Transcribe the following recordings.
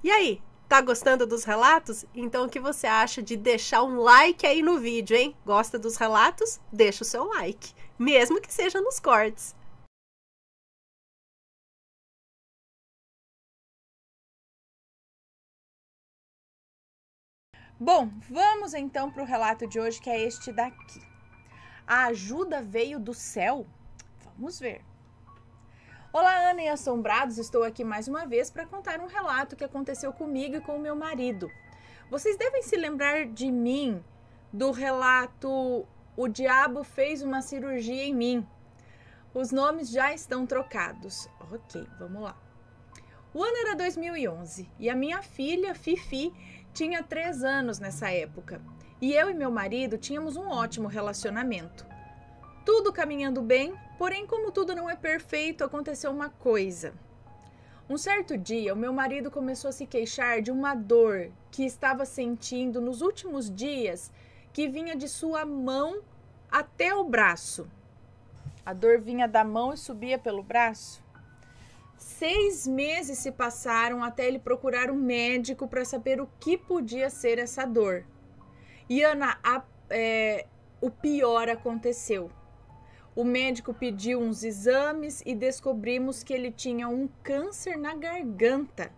E aí, tá gostando dos relatos? Então o que você acha de deixar um like aí no vídeo, hein? Gosta dos relatos? Deixa o seu like, mesmo que seja nos cortes. Bom, vamos então para o relato de hoje, que é este daqui. A ajuda veio do céu? Vamos ver. Olá, Ana e assombrados, estou aqui mais uma vez para contar um relato que aconteceu comigo e com o meu marido. Vocês devem se lembrar de mim, do relato O Diabo Fez uma Cirurgia em Mim. Os nomes já estão trocados. Ok, vamos lá. O ano era 2011 e a minha filha, Fifi, tinha 3 anos nessa época. E eu e meu marido tínhamos um ótimo relacionamento. Tudo caminhando bem, porém, como tudo não é perfeito, aconteceu uma coisa. Um certo dia, o meu marido começou a se queixar de uma dor que estava sentindo nos últimos dias, que vinha de sua mão até o braço. A dor vinha da mão e subia pelo braço. 6 meses se passaram até ele procurar um médico para saber o que podia ser essa dor. E Ana, o pior aconteceu. O médico pediu uns exames e descobrimos que ele tinha um câncer na garganta.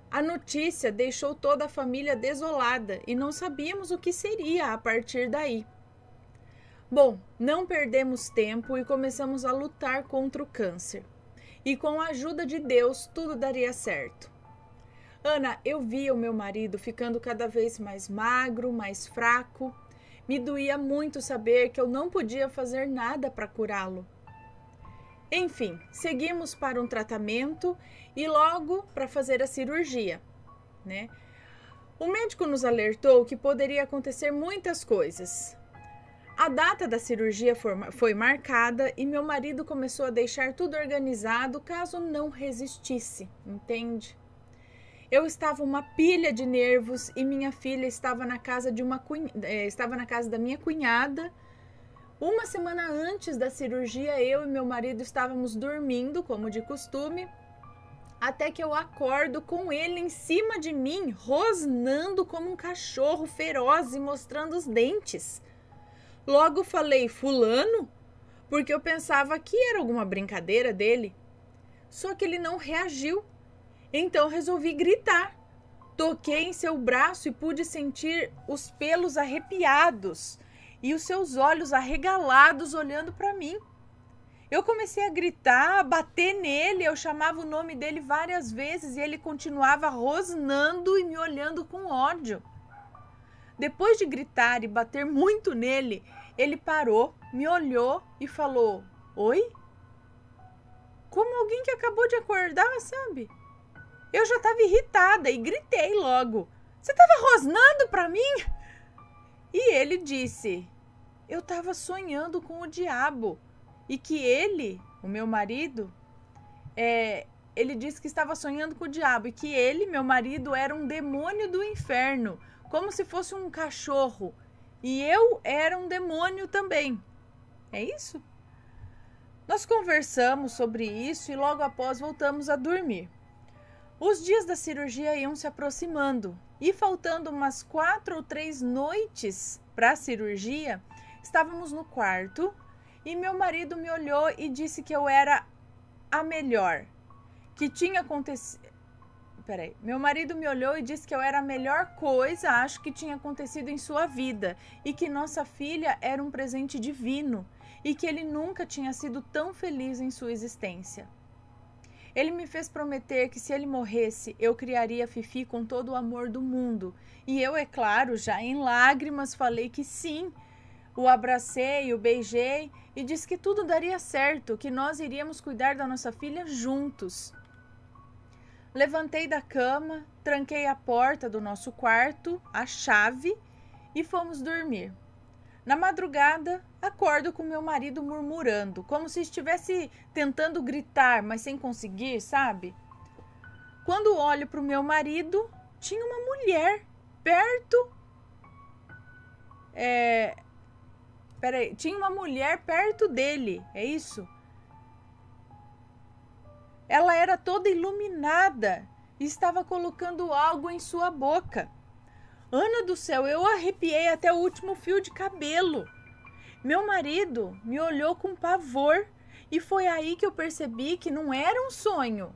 A notícia deixou toda a família desolada e não sabíamos o que seria a partir daí. Bom, não perdemos tempo e começamos a lutar contra o câncer. E com a ajuda de Deus, tudo daria certo. Ana, eu via o meu marido ficando cada vez mais magro, mais fraco. Me doía muito saber que eu não podia fazer nada para curá-lo. Enfim, seguimos para um tratamento e logo para fazer a cirurgia, né? O médico nos alertou que poderia acontecer muitas coisas. A data da cirurgia foi marcada e meu marido começou a deixar tudo organizado caso não resistisse, entende? Eu estava uma pilha de nervos e minha filha estava na casa da minha cunhada. Uma semana antes da cirurgia, eu e meu marido estávamos dormindo, como de costume, até que eu acordo com ele em cima de mim, rosnando como um cachorro feroz e mostrando os dentes. Logo falei, fulano, porque eu pensava que era alguma brincadeira dele. Só que ele não reagiu. Então resolvi gritar. Toquei em seu braço e pude sentir os pelos arrepiados e os seus olhos arregalados olhando para mim. Eu comecei a gritar, a bater nele, eu chamava o nome dele várias vezes e ele continuava rosnando e me olhando com ódio. Depois de gritar e bater muito nele, ele parou, me olhou e falou, oi? Como alguém que acabou de acordar, sabe? Eu já estava irritada e gritei logo, você estava rosnando para mim? E ele disse, eu estava sonhando com o diabo e que ele, o meu marido, ele disse que estava sonhando com o diabo e que ele, meu marido, era um demônio do inferno, como se fosse um cachorro. E eu era um demônio também. É isso? Nós conversamos sobre isso e logo após voltamos a dormir. Os dias da cirurgia iam se aproximando e faltando umas 4 ou 3 noites para a cirurgia, estávamos no quarto e meu marido me olhou e disse que eu era a melhor, que tinha acontecido... Meu marido me olhou e disse que eu era a melhor coisa, acho que tinha acontecido em sua vida e que nossa filha era um presente divino e que ele nunca tinha sido tão feliz em sua existência. Ele me fez prometer que se ele morresse, eu criaria a Fifi com todo o amor do mundo. E eu, é claro, já em lágrimas, falei que sim. O abracei, o beijei e disse que tudo daria certo, que nós iríamos cuidar da nossa filha juntos. Levantei da cama, tranquei a porta do nosso quarto, a chave, e fomos dormir. Na madrugada, acordo com meu marido murmurando, como se estivesse tentando gritar, mas sem conseguir, sabe? Quando olho para o meu marido, tinha uma mulher perto... tinha uma mulher perto dele, é isso? Ela era toda iluminada e estava colocando algo em sua boca. Ana do céu, eu arrepiei até o último fio de cabelo. Meu marido me olhou com pavor e foi aí que eu percebi que não era um sonho.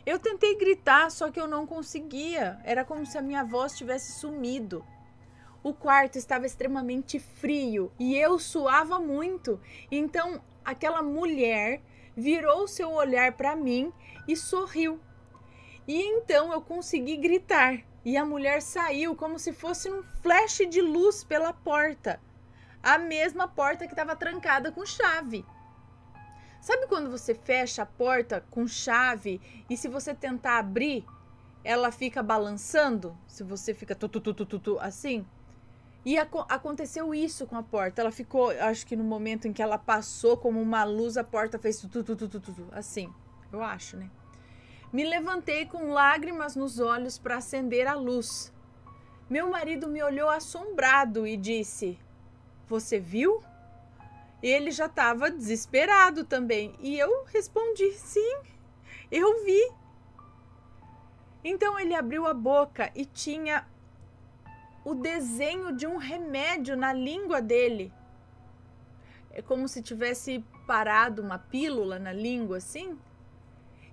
Eu tentei gritar, só que eu não conseguia. Era como se a minha voz tivesse sumido. O quarto estava extremamente frio e eu suava muito. Então, aquela mulher virou seu olhar para mim e sorriu. E então eu consegui gritar. E a mulher saiu como se fosse um flash de luz pela porta. A mesma porta que estava trancada com chave. Sabe quando você fecha a porta com chave e se você tentar abrir, ela fica balançando? Se você fica assim? E aconteceu isso com a porta. Ela ficou, acho que no momento em que ela passou como uma luz, a porta fez assim. Eu acho, né? Me levantei com lágrimas nos olhos para acender a luz. Meu marido me olhou assombrado e disse: "Você viu?" Ele já estava desesperado também. E eu respondi: "Sim, eu vi." Então ele abriu a boca e tinha o desenho de um remédio na língua dele. É como se tivesse parado uma pílula na língua, assim.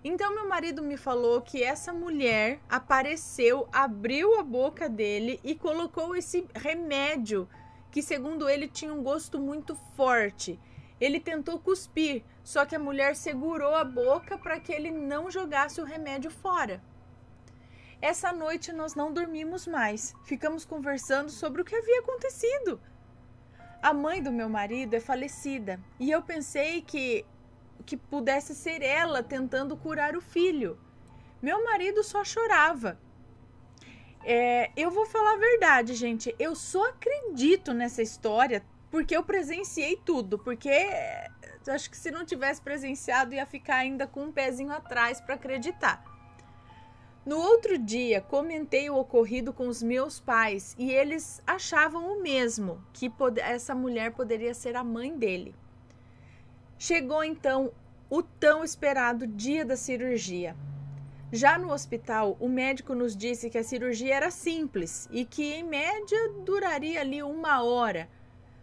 Então meu marido me falou que essa mulher apareceu, abriu a boca dele e colocou esse remédio que, segundo ele, tinha um gosto muito forte. Ele tentou cuspir, só que a mulher segurou a boca para que ele não jogasse o remédio fora. Essa noite nós não dormimos mais. Ficamos conversando sobre o que havia acontecido. A mãe do meu marido é falecida e eu pensei que pudesse ser ela tentando curar o filho. Meu marido só chorava. Eu vou falar a verdade, gente. Eu só acredito nessa história porque eu presenciei tudo. Porque acho que se não tivesse presenciado ia ficar ainda com um pezinho atrás para acreditar. No outro dia, comentei o ocorrido com os meus pais e eles achavam o mesmo, que essa mulher poderia ser a mãe dele. Chegou então o tão esperado dia da cirurgia. Já no hospital, o médico nos disse que a cirurgia era simples e que em média duraria ali 1 hora,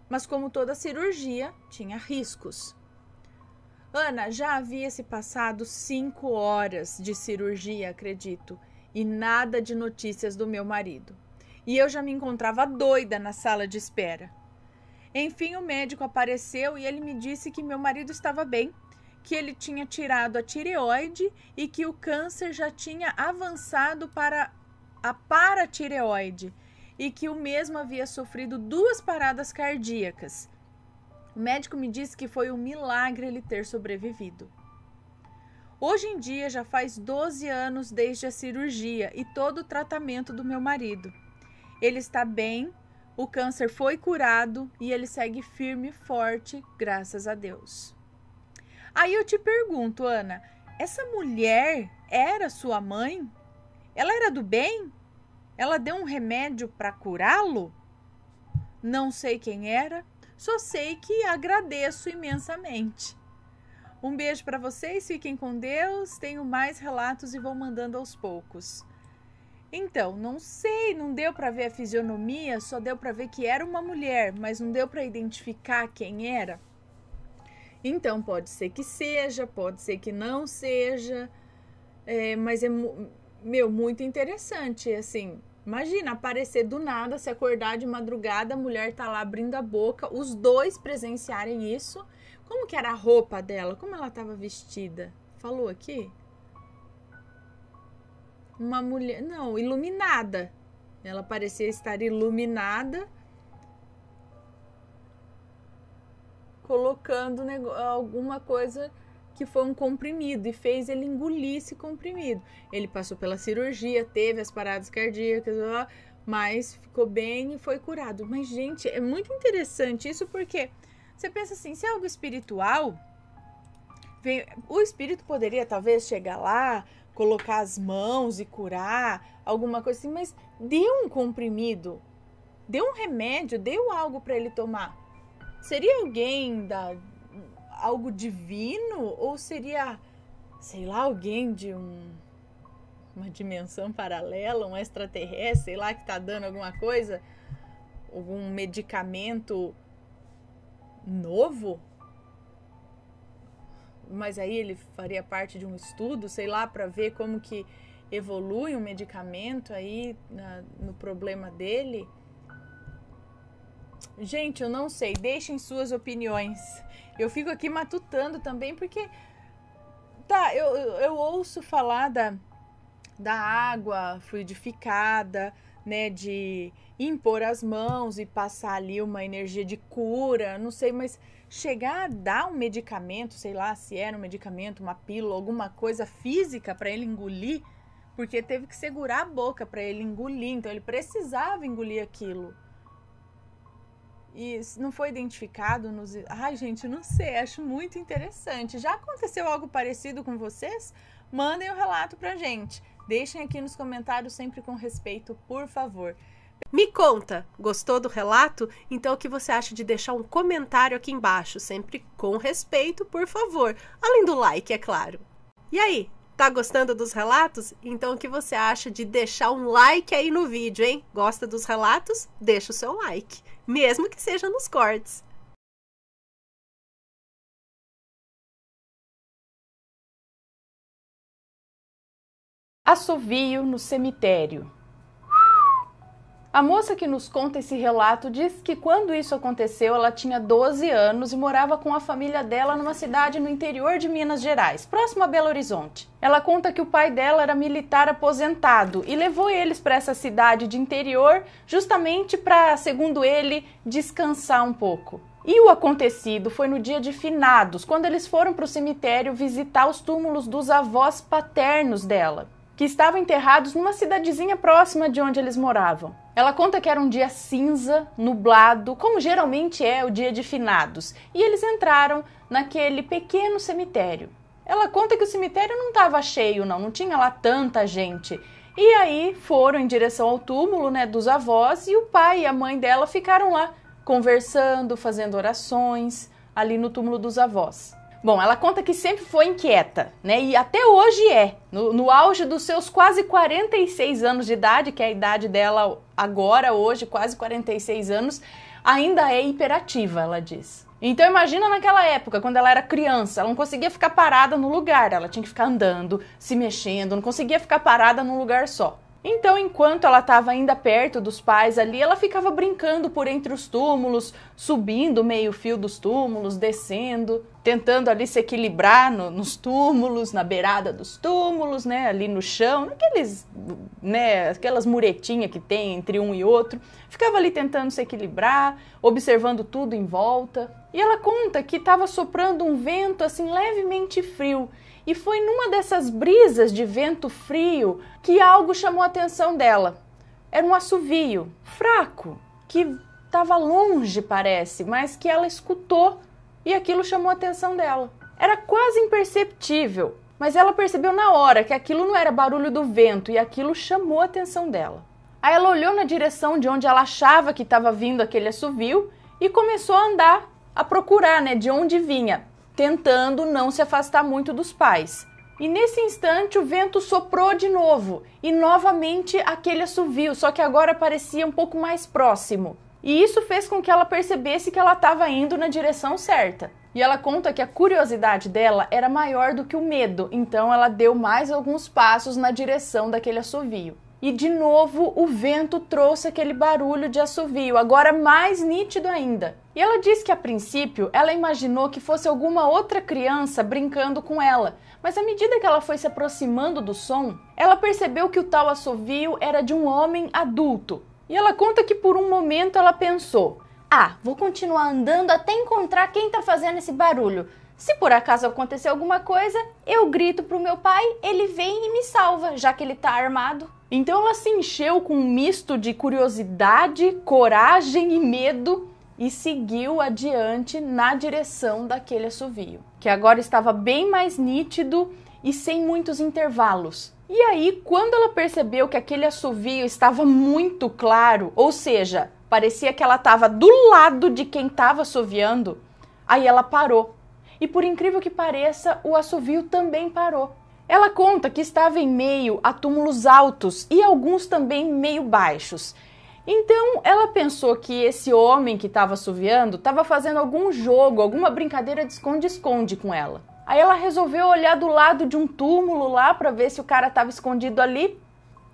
mas como toda cirurgia, tinha riscos. Ana, já havia se passado 5 horas de cirurgia, acredito, e nada de notícias do meu marido. E eu já me encontrava doida na sala de espera. Enfim, o médico apareceu e ele me disse que meu marido estava bem, que ele tinha tirado a tireoide e que o câncer já tinha avançado para a paratireoide e que o mesmo havia sofrido 2 paradas cardíacas. O médico me disse que foi um milagre ele ter sobrevivido. Hoje em dia já faz 12 anos desde a cirurgia e todo o tratamento do meu marido. Ele está bem, o câncer foi curado e ele segue firme e forte, graças a Deus. Aí eu te pergunto, Ana, essa mulher era sua mãe? Ela era do bem? Ela deu um remédio para curá-lo? Não sei quem era. Só sei que agradeço imensamente. Um beijo para vocês, fiquem com Deus. Tenho mais relatos e vou mandando aos poucos. Então, não sei, não deu para ver a fisionomia, só deu para ver que era uma mulher, mas não deu para identificar quem era. Então, pode ser que seja, pode ser que não seja, mas é muito interessante, assim. Imagina aparecer do nada, se acordar de madrugada, a mulher tá lá abrindo a boca, os dois presenciarem isso. Como que era a roupa dela? Como ela estava vestida? Falou aqui? Uma mulher, não, iluminada. Ela parecia estar iluminada, colocando alguma coisa que foi um comprimido e fez ele engolir esse comprimido. Ele passou pela cirurgia, teve as paradas cardíacas, mas ficou bem e foi curado. Mas, gente, é muito interessante isso porque você pensa assim, se é algo espiritual, o espírito poderia talvez chegar lá, colocar as mãos e curar, alguma coisa assim, mas deu um comprimido, deu um remédio, deu algo para ele tomar. Seria alguém algo divino ou seria, sei lá, alguém de uma dimensão paralela, um extraterrestre, sei lá, que tá dando alguma coisa, algum medicamento novo, mas aí ele faria parte de um estudo, sei lá, para ver como que evolui um medicamento aí no problema dele. Gente, eu não sei, deixem suas opiniões. Eu fico aqui matutando também, porque tá, eu ouço falar da água fluidificada, né, de impor as mãos e passar ali uma energia de cura, não sei, mas chegar a dar um medicamento, sei lá, se era um medicamento, uma pílula, alguma coisa física para ele engolir, porque teve que segurar a boca para ele engolir, então ele precisava engolir aquilo. E não foi identificado nos... Ai, gente, não sei, acho muito interessante. Já aconteceu algo parecido com vocês? Mandem o relato pra gente. Deixem aqui nos comentários, sempre com respeito, por favor. Me conta, gostou do relato? Então o que você acha de deixar um comentário aqui embaixo, sempre com respeito, por favor. Além do like, é claro. E aí, tá gostando dos relatos? Então o que você acha de deixar um like aí no vídeo, hein? Gosta dos relatos? Deixa o seu like, mesmo que seja nos cortes. Assovio no cemitério. A moça que nos conta esse relato diz que quando isso aconteceu, ela tinha 12 anos e morava com a família dela numa cidade no interior de Minas Gerais, próximo a Belo Horizonte. Ela conta que o pai dela era militar aposentado e levou eles para essa cidade de interior justamente para, segundo ele, descansar um pouco. E o acontecido foi no dia de finados, quando eles foram para o cemitério visitar os túmulos dos avós paternos dela, que estavam enterrados numa cidadezinha próxima de onde eles moravam. Ela conta que era um dia cinza, nublado, como geralmente é o dia de finados, e eles entraram naquele pequeno cemitério. Ela conta que o cemitério não estava cheio, não tinha lá tanta gente. E aí foram em direção ao túmulo, né, dos avós, e o pai e a mãe dela ficaram lá, conversando, fazendo orações, ali no túmulo dos avós. Bom, ela conta que sempre foi inquieta, né? E até hoje é. No auge dos seus quase 46 anos de idade, que é a idade dela agora, hoje, quase 46 anos, ainda é hiperativa, ela diz. Então imagina naquela época, quando ela era criança, ela não conseguia ficar parada no lugar, ela tinha que ficar andando, se mexendo, não conseguia ficar parada num lugar só. Então, enquanto ela estava ainda perto dos pais ali, ela ficava brincando por entre os túmulos, subindo meio fio dos túmulos, descendo, tentando ali se equilibrar nos túmulos, na beirada dos túmulos, né, ali no chão, aquelas muretinhas que tem entre um e outro. Ficava ali tentando se equilibrar, observando tudo em volta. E ela conta que estava soprando um vento assim levemente frio. E foi numa dessas brisas de vento frio que algo chamou a atenção dela. Era um assovio fraco, que estava longe, parece, mas que ela escutou e aquilo chamou a atenção dela. Era quase imperceptível, mas ela percebeu na hora que aquilo não era barulho do vento e aquilo chamou a atenção dela. Aí ela olhou na direção de onde ela achava que estava vindo aquele assovio e começou a andar, a procurar, né, de onde vinha, tentando não se afastar muito dos pais. E nesse instante o vento soprou de novo e novamente aquele assovio, só que agora parecia um pouco mais próximo. E isso fez com que ela percebesse que ela estava indo na direção certa. E ela conta que a curiosidade dela era maior do que o medo, então ela deu mais alguns passos na direção daquele assovio. E de novo o vento trouxe aquele barulho de assovio, agora mais nítido ainda. E ela diz que a princípio ela imaginou que fosse alguma outra criança brincando com ela, mas à medida que ela foi se aproximando do som, ela percebeu que o tal assovio era de um homem adulto. E ela conta que por um momento ela pensou: vou continuar andando até encontrar quem tá fazendo esse barulho. Se por acaso acontecer alguma coisa, eu grito pro meu pai, ele vem e me salva, já que ele tá armado. Então ela se encheu com um misto de curiosidade, coragem e medo e seguiu adiante na direção daquele assovio, que agora estava bem mais nítido e sem muitos intervalos. E aí, quando ela percebeu que aquele assovio estava muito claro, ou seja, parecia que ela estava do lado de quem estava assoviando, aí ela parou. E por incrível que pareça, o assovio também parou. Ela conta que estava em meio a túmulos altos e alguns também meio baixos. Então ela pensou que esse homem que estava assoviando estava fazendo algum jogo, alguma brincadeira de esconde-esconde com ela. Aí ela resolveu olhar do lado de um túmulo lá para ver se o cara estava escondido ali.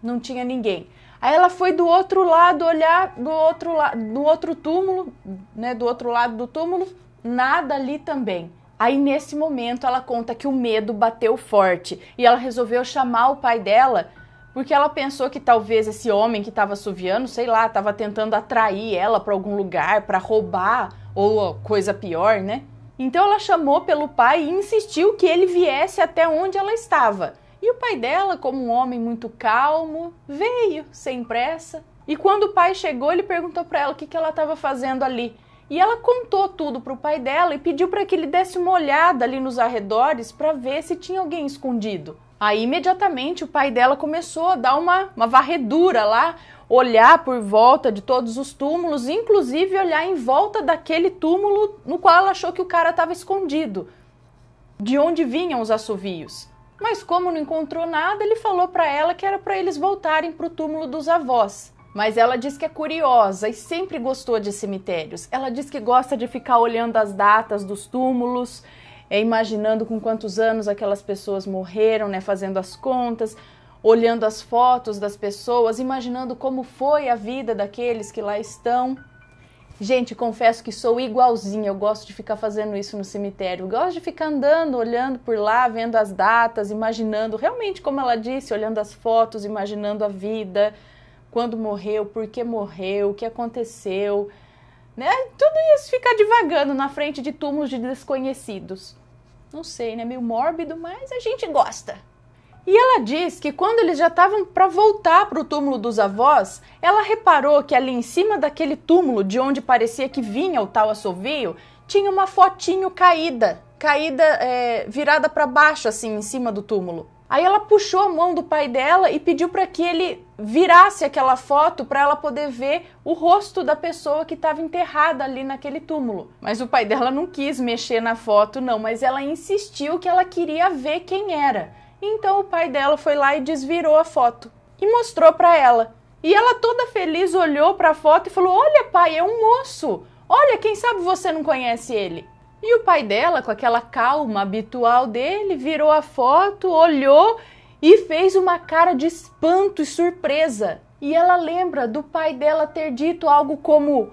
Não tinha ninguém. Aí ela foi do outro lado olhar do outro túmulo, né, do outro lado do túmulo, nada ali também. Aí nesse momento ela conta que o medo bateu forte e ela resolveu chamar o pai dela, porque ela pensou que talvez esse homem que estava assoviando, sei lá, estava tentando atrair ela para algum lugar, para roubar ou coisa pior, né? Então ela chamou pelo pai e insistiu que ele viesse até onde ela estava. E o pai dela, como um homem muito calmo, veio sem pressa. E quando o pai chegou, ele perguntou para ela o que ela estava fazendo ali. E ela contou tudo para o pai dela e pediu para que ele desse uma olhada ali nos arredores para ver se tinha alguém escondido. Aí imediatamente o pai dela começou a dar uma varredura lá, olhar por volta de todos os túmulos, inclusive olhar em volta daquele túmulo no qual ela achou que o cara estava escondido, de onde vinham os assovios. Mas como não encontrou nada, ele falou para ela que era para eles voltarem para o túmulo dos avós. Mas ela diz que é curiosa e sempre gostou de cemitérios. Ela diz que gosta de ficar olhando as datas dos túmulos, imaginando com quantos anos aquelas pessoas morreram, né, fazendo as contas, olhando as fotos das pessoas, imaginando como foi a vida daqueles que lá estão. Gente, confesso que sou igualzinha, eu gosto de ficar fazendo isso no cemitério. Eu gosto de ficar andando, olhando por lá, vendo as datas, imaginando, realmente, como ela disse, olhando as fotos, imaginando a vida, quando morreu, por que morreu, o que aconteceu, né? Tudo isso ficar divagando na frente de túmulos de desconhecidos. Não sei, né? Meio mórbido, mas a gente gosta. E ela diz que quando eles já estavam para voltar para o túmulo dos avós, ela reparou que ali em cima daquele túmulo, de onde parecia que vinha o tal assovio, tinha uma fotinho caída, virada para baixo, assim, em cima do túmulo. Aí ela puxou a mão do pai dela e pediu para que ele virasse aquela foto para ela poder ver o rosto da pessoa que estava enterrada ali naquele túmulo. Mas o pai dela não quis mexer na foto, não, mas ela insistiu que ela queria ver quem era. Então o pai dela foi lá e desvirou a foto e mostrou para ela. E ela toda feliz olhou para a foto e falou: "Olha, pai, é um moço. Olha, quem sabe você não conhece ele?" E o pai dela, com aquela calma habitual dele, virou a foto, olhou e fez uma cara de espanto e surpresa. E ela lembra do pai dela ter dito algo como: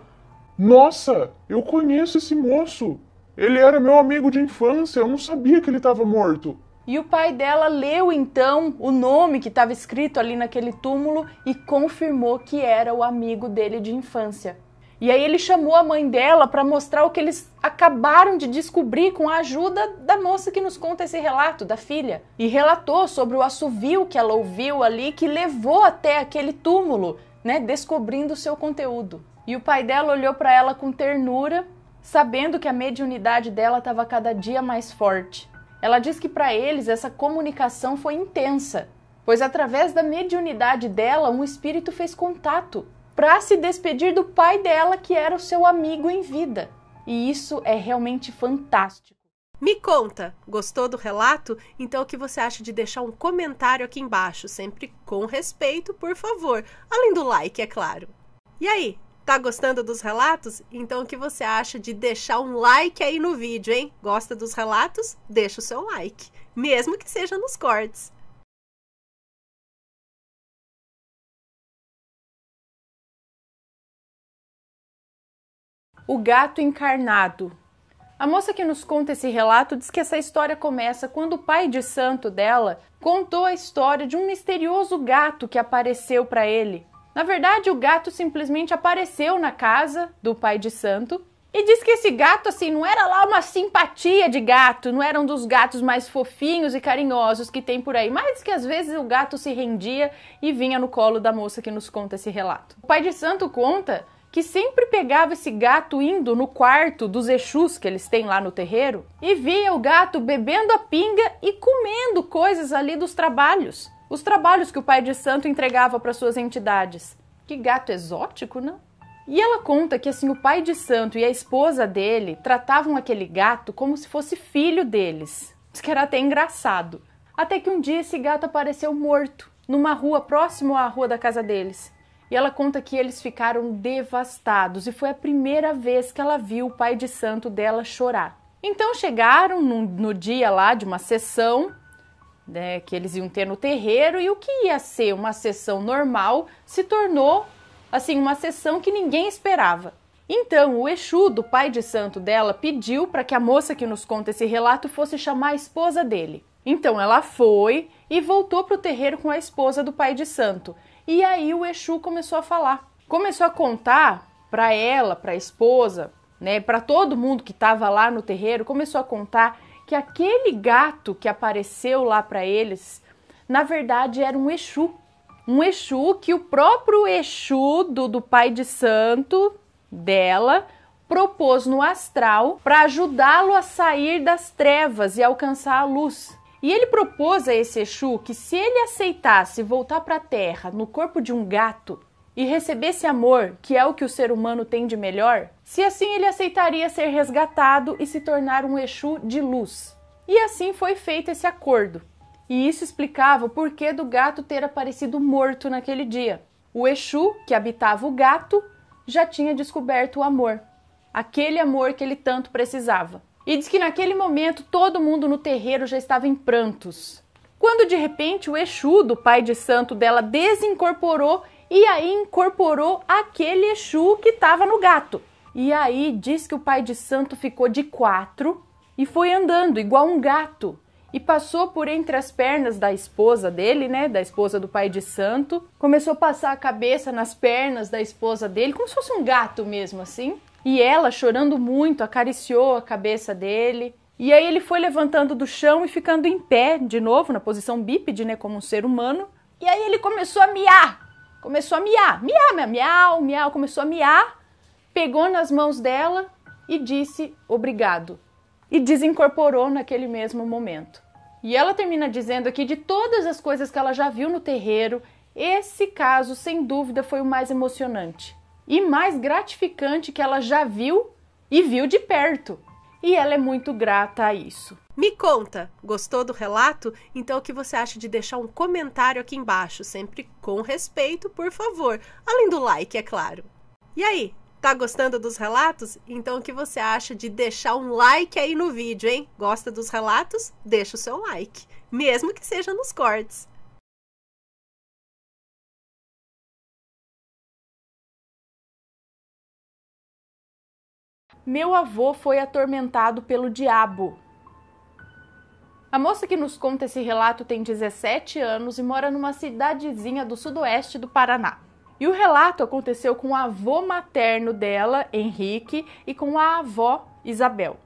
"Nossa, eu conheço esse moço. Ele era meu amigo de infância, eu não sabia que ele estava morto." E o pai dela leu então o nome que estava escrito ali naquele túmulo e confirmou que era o amigo dele de infância. E aí ele chamou a mãe dela para mostrar o que eles acabaram de descobrir com a ajuda da moça que nos conta esse relato, da filha. E relatou sobre o assovio que ela ouviu ali, que levou até aquele túmulo, né, descobrindo o seu conteúdo. E o pai dela olhou para ela com ternura, sabendo que a mediunidade dela estava cada dia mais forte. Ela diz que para eles essa comunicação foi intensa, pois através da mediunidade dela, um espírito fez contato para se despedir do pai dela, que era o seu amigo em vida. E isso é realmente fantástico. Me conta, gostou do relato? Então o que você acha de deixar um comentário aqui embaixo, sempre com respeito, por favor, além do like, é claro. E aí? Tá gostando dos relatos? Então o que você acha de deixar um like aí no vídeo, hein? Gosta dos relatos? Deixa o seu like, mesmo que seja nos cortes. O gato encarnado. A moça que nos conta esse relato diz que essa história começa quando o pai de santo dela contou a história de um misterioso gato que apareceu para ele. Na verdade, o gato simplesmente apareceu na casa do pai de santo e diz que esse gato, assim, não era lá uma simpatia de gato, não era um dos gatos mais fofinhos e carinhosos que tem por aí, mas que às vezes o gato se rendia e vinha no colo da moça que nos conta esse relato. O pai de santo conta que sempre pegava esse gato indo no quarto dos Exus que eles têm lá no terreiro e via o gato bebendo a pinga e comendo coisas ali dos trabalhos. Os trabalhos que o pai de santo entregava para suas entidades. Que gato exótico, não? E ela conta que assim o pai de santo e a esposa dele tratavam aquele gato como se fosse filho deles. Diz que era até engraçado. Até que um dia esse gato apareceu morto, numa rua próximo à rua da casa deles. E ela conta que eles ficaram devastados e foi a primeira vez que ela viu o pai de santo dela chorar. Então chegaram no dia lá de uma sessão, né, que eles iam ter no terreiro, e o que ia ser uma sessão normal se tornou assim uma sessão que ninguém esperava. Então o Exu do pai de santo dela pediu para que a moça que nos conta esse relato fosse chamar a esposa dele. Então ela foi e voltou para o terreiro com a esposa do pai de santo. E aí o Exu começou a falar. Começou a contar para ela, para a esposa, né, para todo mundo que estava lá no terreiro, começou a contar que aquele gato que apareceu lá para eles, na verdade era um Exu. Um Exu que o próprio Exu do pai de santo dela propôs no astral para ajudá-lo a sair das trevas e alcançar a luz. E ele propôs a esse Exu que se ele aceitasse voltar para a Terra no corpo de um gato e recebesse amor, que é o que o ser humano tem de melhor, se assim ele aceitaria ser resgatado e se tornar um Exu de luz. E assim foi feito esse acordo. E isso explicava o porquê do gato ter aparecido morto naquele dia. O Exu, que habitava o gato, já tinha descoberto o amor. Aquele amor que ele tanto precisava. E diz que naquele momento todo mundo no terreiro já estava em prantos. Quando de repente o Exu do pai de santo dela desincorporou e aí incorporou aquele Exu que estava no gato. E aí diz que o pai de santo ficou de quatro e foi andando igual um gato. E passou por entre as pernas da esposa dele, né, da esposa do pai de santo. Começou a passar a cabeça nas pernas da esposa dele, como se fosse um gato mesmo, assim. E ela, chorando muito, acariciou a cabeça dele. E aí ele foi levantando do chão e ficando em pé, de novo, na posição bípede, né, como um ser humano. E aí ele começou a miar. Começou a miar. Miau, miau, miau. Começou a miar, pegou nas mãos dela e disse obrigado. E desincorporou naquele mesmo momento. E ela termina dizendo aqui de todas as coisas que ela já viu no terreiro, esse caso, sem dúvida, foi o mais emocionante e mais gratificante que ela já viu e viu de perto. E ela é muito grata a isso. Me conta, gostou do relato? Então o que você acha de deixar um comentário aqui embaixo, sempre com respeito, por favor, além do like, é claro. E aí? Tá gostando dos relatos? Então o que você acha de deixar um like aí no vídeo, hein? Gosta dos relatos? Deixa o seu like, mesmo que seja nos cortes. Meu avô foi atormentado pelo diabo. A moça que nos conta esse relato tem 17 anos e mora numa cidadezinha do sudoeste do Paraná. E o relato aconteceu com o avô materno dela, Henrique, e com a avó, Isabel.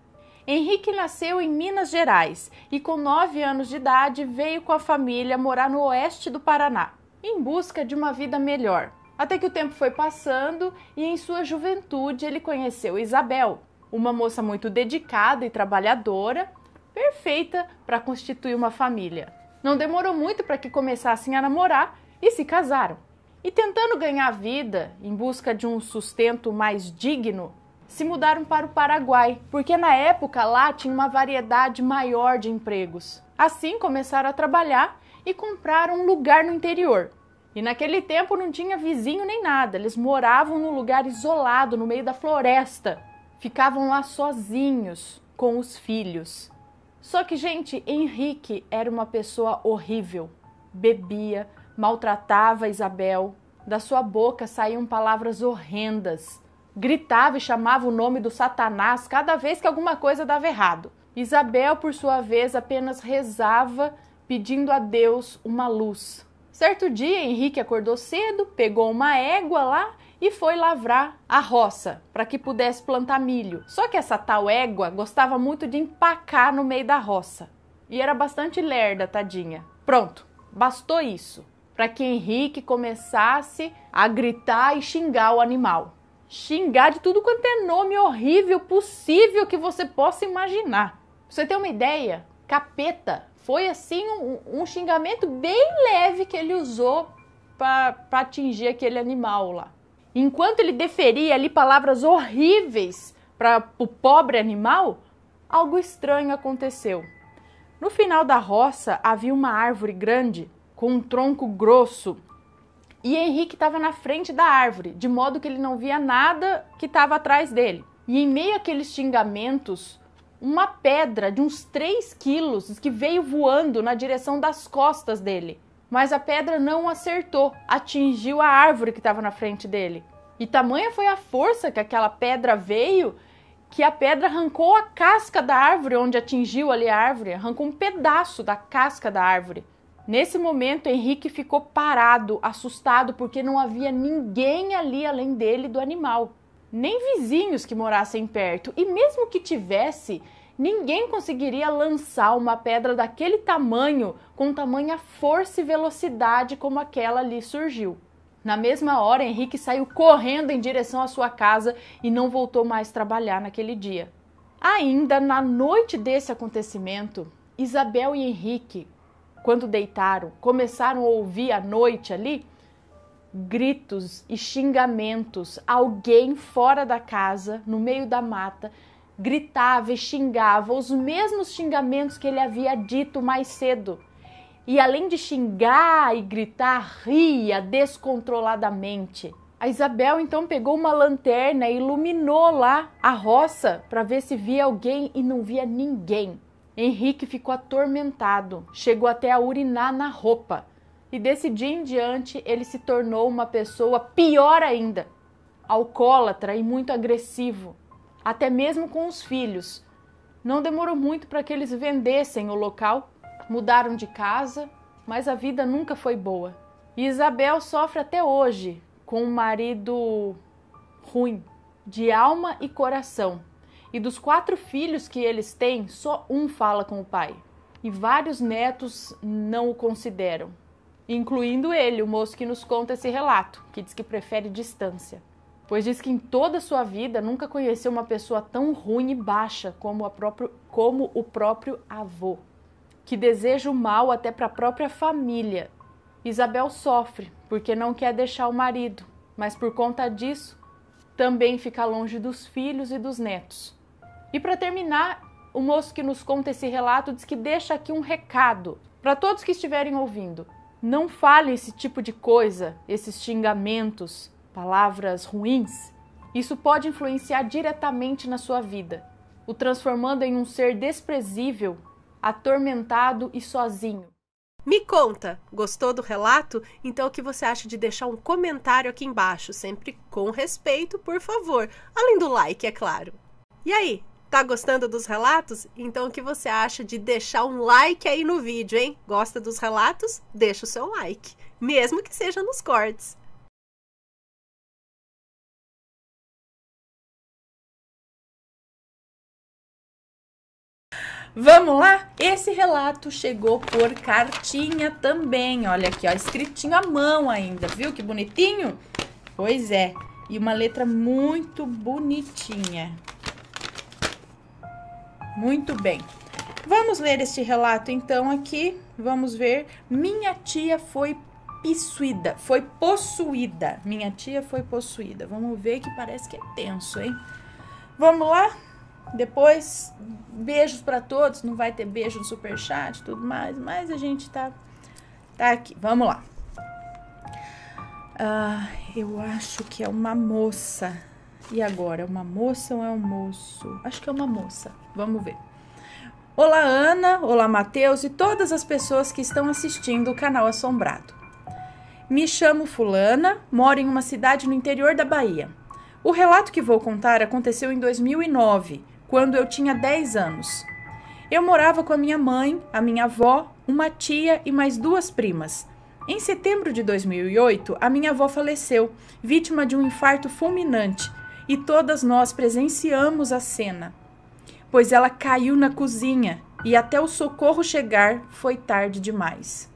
Henrique nasceu em Minas Gerais e com 9 anos de idade veio com a família morar no oeste do Paraná, em busca de uma vida melhor. Até que o tempo foi passando e em sua juventude ele conheceu Isabel, uma moça muito dedicada e trabalhadora, perfeita para constituir uma família. Não demorou muito para que começassem a namorar e se casaram. E tentando ganhar vida em busca de um sustento mais digno, se mudaram para o Paraguai, porque na época lá tinha uma variedade maior de empregos. Assim começaram a trabalhar e compraram um lugar no interior. E naquele tempo não tinha vizinho nem nada, eles moravam num lugar isolado, no meio da floresta. Ficavam lá sozinhos com os filhos. Só que, gente, Henrique era uma pessoa horrível. Bebia, maltratava Isabel, da sua boca saíam palavras horrendas, gritava e chamava o nome do Satanás cada vez que alguma coisa dava errado. Isabel, por sua vez, apenas rezava pedindo a Deus uma luz. Certo dia, Henrique acordou cedo, pegou uma égua lá e foi lavrar a roça para que pudesse plantar milho. Só que essa tal égua gostava muito de empacar no meio da roça e era bastante lerda, tadinha. Pronto, bastou isso para que Henrique começasse a gritar e xingar o animal. Xingar de tudo quanto é nome horrível possível que você possa imaginar. Pra você ter uma ideia, capeta foi assim um xingamento bem leve que ele usou para atingir aquele animal lá. Enquanto ele deferia ali palavras horríveis para o pobre animal, algo estranho aconteceu. No final da roça havia uma árvore grande com um tronco grosso e Henrique estava na frente da árvore, de modo que ele não via nada que estava atrás dele. E em meio àqueles xingamentos, uma pedra de uns 3 quilos que veio voando na direção das costas dele. Mas a pedra não acertou, atingiu a árvore que estava na frente dele. E tamanha foi a força que aquela pedra veio, que a pedra arrancou a casca da árvore onde atingiu ali a árvore, arrancou um pedaço da casca da árvore. Nesse momento, Henrique ficou parado, assustado, porque não havia ninguém ali além dele do animal. Nem vizinhos que morassem perto. E mesmo que tivesse, ninguém conseguiria lançar uma pedra daquele tamanho, com tamanha força e velocidade como aquela ali surgiu. Na mesma hora, Henrique saiu correndo em direção à sua casa e não voltou mais trabalhar naquele dia. Ainda na noite desse acontecimento, Isabel e Henrique, quando deitaram, começaram a ouvir à noite ali gritos e xingamentos. Alguém fora da casa, no meio da mata, gritava e xingava os mesmos xingamentos que ele havia dito mais cedo. E além de xingar e gritar, ria descontroladamente. A Isabel então pegou uma lanterna e iluminou lá a roça para ver se via alguém e não via ninguém. Henrique ficou atormentado, chegou até a urinar na roupa. E desse dia em diante ele se tornou uma pessoa pior ainda, alcoólatra e muito agressivo, até mesmo com os filhos. Não demorou muito para que eles vendessem o local, mudaram de casa, mas a vida nunca foi boa. E Isabel sofre até hoje com um marido ruim, de alma e coração. E dos 4 filhos que eles têm, só um fala com o pai. E vários netos não o consideram, incluindo ele, o moço que nos conta esse relato, que diz que prefere distância. Pois diz que em toda a sua vida nunca conheceu uma pessoa tão ruim e baixa como o próprio avô, que deseja o mal até para a própria família. Isabel sofre porque não quer deixar o marido, mas por conta disso também fica longe dos filhos e dos netos. E para terminar, o moço que nos conta esse relato diz que deixa aqui um recado para todos que estiverem ouvindo. Não fale esse tipo de coisa, esses xingamentos, palavras ruins. Isso pode influenciar diretamente na sua vida, o transformando em um ser desprezível, atormentado e sozinho. Me conta, gostou do relato? Então o que você acha de deixar um comentário aqui embaixo, sempre com respeito, por favor, além do like, é claro. E aí, tá gostando dos relatos? Então o que você acha de deixar um like aí no vídeo, hein? Gosta dos relatos? Deixa o seu like, mesmo que seja nos cortes. Vamos lá? Esse relato chegou por cartinha também. Olha aqui, ó, escritinho à mão ainda, viu que bonitinho? Pois é, e uma letra muito bonitinha. Muito bem. Vamos ler este relato então aqui. Vamos ver. Minha tia foi possuída. Minha tia foi possuída. Vamos ver que parece que é tenso, hein? Vamos lá? Depois, beijos para todos. Não vai ter beijo no superchat e tudo mais, mas a gente tá aqui. Vamos lá. Eu acho que é uma moça. E agora, é uma moça ou é um moço? Acho que é uma moça. Vamos ver. Olá, Ana. Olá, Matheus e todas as pessoas que estão assistindo o canal Assombrado. Me chamo Fulana, moro em uma cidade no interior da Bahia. O relato que vou contar aconteceu em 2009, quando eu tinha 10 anos. Eu morava com a minha mãe, a minha avó, uma tia e mais 2 primas. Em setembro de 2008, a minha avó faleceu, vítima de um infarto fulminante, e todas nós presenciamos a cena, pois ela caiu na cozinha e até o socorro chegar foi tarde demais.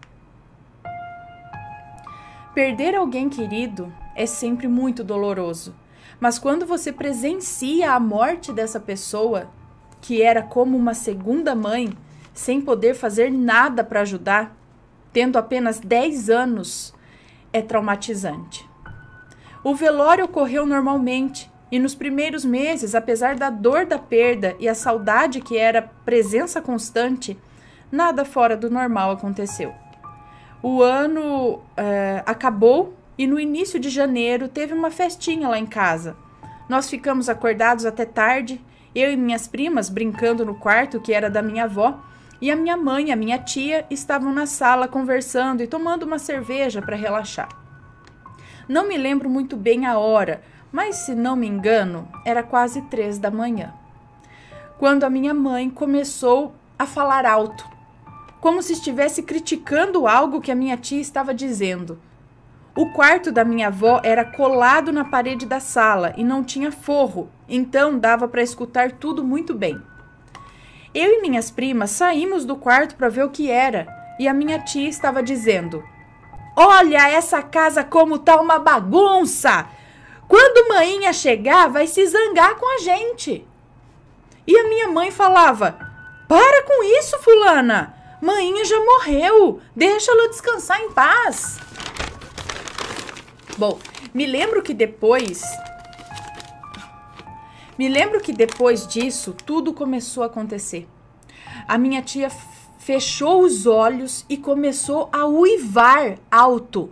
Perder alguém querido é sempre muito doloroso, mas quando você presencia a morte dessa pessoa, que era como uma segunda mãe, sem poder fazer nada para ajudar, tendo apenas 10 anos, é traumatizante. O velório ocorreu normalmente, e nos primeiros meses, apesar da dor da perda e a saudade que era presença constante, nada fora do normal aconteceu. O ano acabou e no início de janeiro teve uma festinha lá em casa. Nós ficamos acordados até tarde, eu e minhas primas brincando no quarto que era da minha avó, e a minha mãe e a minha tia estavam na sala conversando e tomando uma cerveja para relaxar. Não me lembro muito bem a hora, mas se não me engano, era quase 3 da manhã. Quando a minha mãe começou a falar alto, como se estivesse criticando algo que a minha tia estava dizendo. O quarto da minha avó era colado na parede da sala e não tinha forro, então dava para escutar tudo muito bem. Eu e minhas primas saímos do quarto para ver o que era e a minha tia estava dizendo: "Olha essa casa como tá uma bagunça! Quando mainha chegar, vai se zangar com a gente." E a minha mãe falava: "Para com isso, fulana! Mainha já morreu! Deixa ela descansar em paz!" Bom, me lembro que depois disso, tudo começou a acontecer. A minha tia fechou os olhos e começou a uivar alto,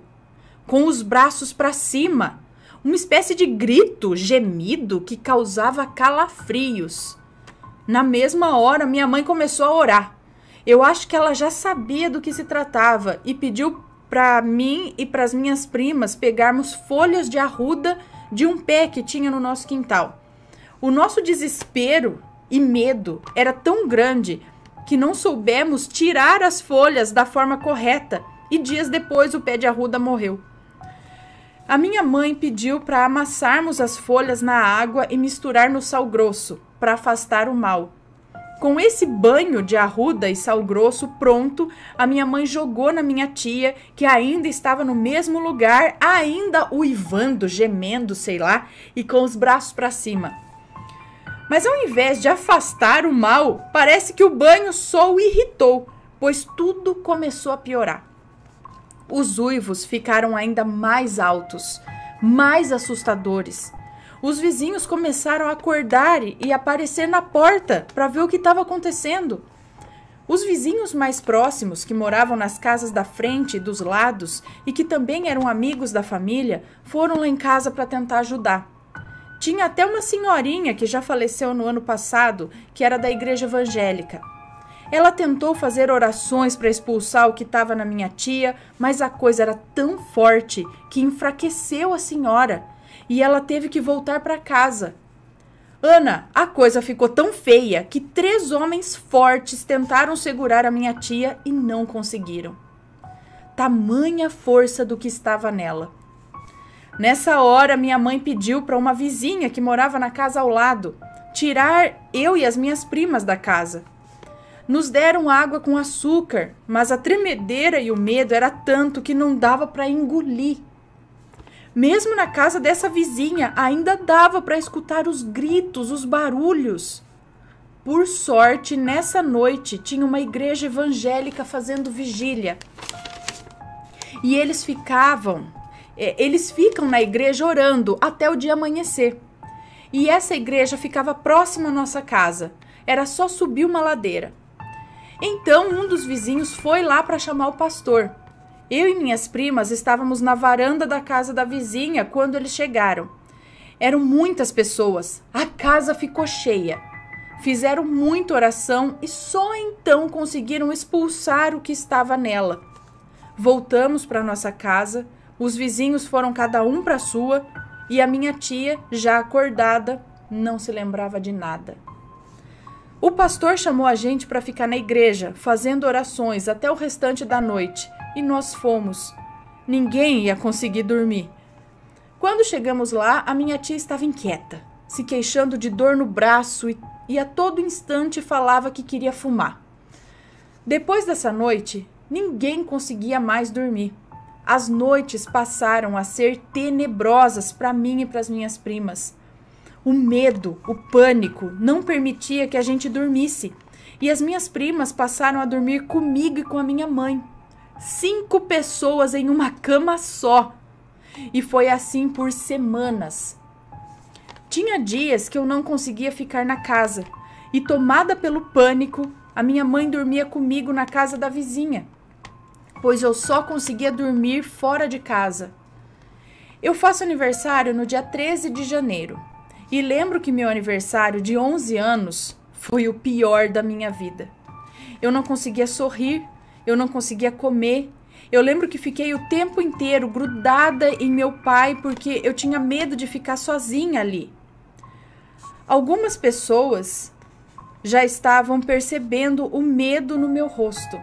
com os braços para cima, uma espécie de grito, gemido que causava calafrios. Na mesma hora, minha mãe começou a orar. Eu acho que ela já sabia do que se tratava e pediu para mim e para as minhas primas pegarmos folhas de arruda de um pé que tinha no nosso quintal. O nosso desespero e medo era tão grande que não soubemos tirar as folhas da forma correta e dias depois o pé de arruda morreu. A minha mãe pediu para amassarmos as folhas na água e misturar no sal grosso para afastar o mal. Com esse banho de arruda e sal grosso pronto, a minha mãe jogou na minha tia, que ainda estava no mesmo lugar, ainda uivando, gemendo, sei lá, e com os braços para cima. Mas ao invés de afastar o mal, parece que o banho só o irritou, pois tudo começou a piorar. Os uivos ficaram ainda mais altos, mais assustadores. Os vizinhos começaram a acordar e aparecer na porta para ver o que estava acontecendo. Os vizinhos mais próximos, que moravam nas casas da frente e dos lados e que também eram amigos da família, foram lá em casa para tentar ajudar. Tinha até uma senhorinha que já faleceu no ano passado, que era da igreja evangélica. Ela tentou fazer orações para expulsar o que estava na minha tia, mas a coisa era tão forte que enfraqueceu a senhora e ela teve que voltar para casa. Ana, a coisa ficou tão feia que 3 homens fortes tentaram segurar a minha tia e não conseguiram. Tamanha força do que estava nela. Nessa hora, minha mãe pediu para uma vizinha que morava na casa ao lado tirar eu e as minhas primas da casa. Nos deram água com açúcar, mas a tremedeira e o medo era tanto que não dava para engolir. Mesmo na casa dessa vizinha, ainda dava para escutar os gritos, os barulhos. Por sorte, nessa noite, tinha uma igreja evangélica fazendo vigília. E eles ficam na igreja orando até o dia amanhecer. E essa igreja ficava próxima à nossa casa. Era só subir uma ladeira. Então, um dos vizinhos foi lá para chamar o pastor. Eu e minhas primas estávamos na varanda da casa da vizinha quando eles chegaram. Eram muitas pessoas. A casa ficou cheia. Fizeram muita oração e só então conseguiram expulsar o que estava nela. Voltamos para nossa casa. Os vizinhos foram cada um para a sua e a minha tia, já acordada, não se lembrava de nada. O pastor chamou a gente para ficar na igreja, fazendo orações até o restante da noite, e nós fomos. Ninguém ia conseguir dormir. Quando chegamos lá, a minha tia estava inquieta, se queixando de dor no braço e a todo instante falava que queria fumar. Depois dessa noite, ninguém conseguia mais dormir. As noites passaram a ser tenebrosas para mim e para as minhas primas. O medo, o pânico não permitia que a gente dormisse. E as minhas primas passaram a dormir comigo e com a minha mãe. 5 pessoas em uma cama só. E foi assim por semanas. Tinha dias que eu não conseguia ficar na casa. E tomada pelo pânico, a minha mãe dormia comigo na casa da vizinha, pois eu só conseguia dormir fora de casa. Eu faço aniversário no dia 13 de janeiro e lembro que meu aniversário de 11 anos foi o pior da minha vida. Eu não conseguia sorrir, eu não conseguia comer. Eu lembro que fiquei o tempo inteiro grudada em meu pai porque eu tinha medo de ficar sozinha ali. Algumas pessoas já estavam percebendo o medo no meu rosto.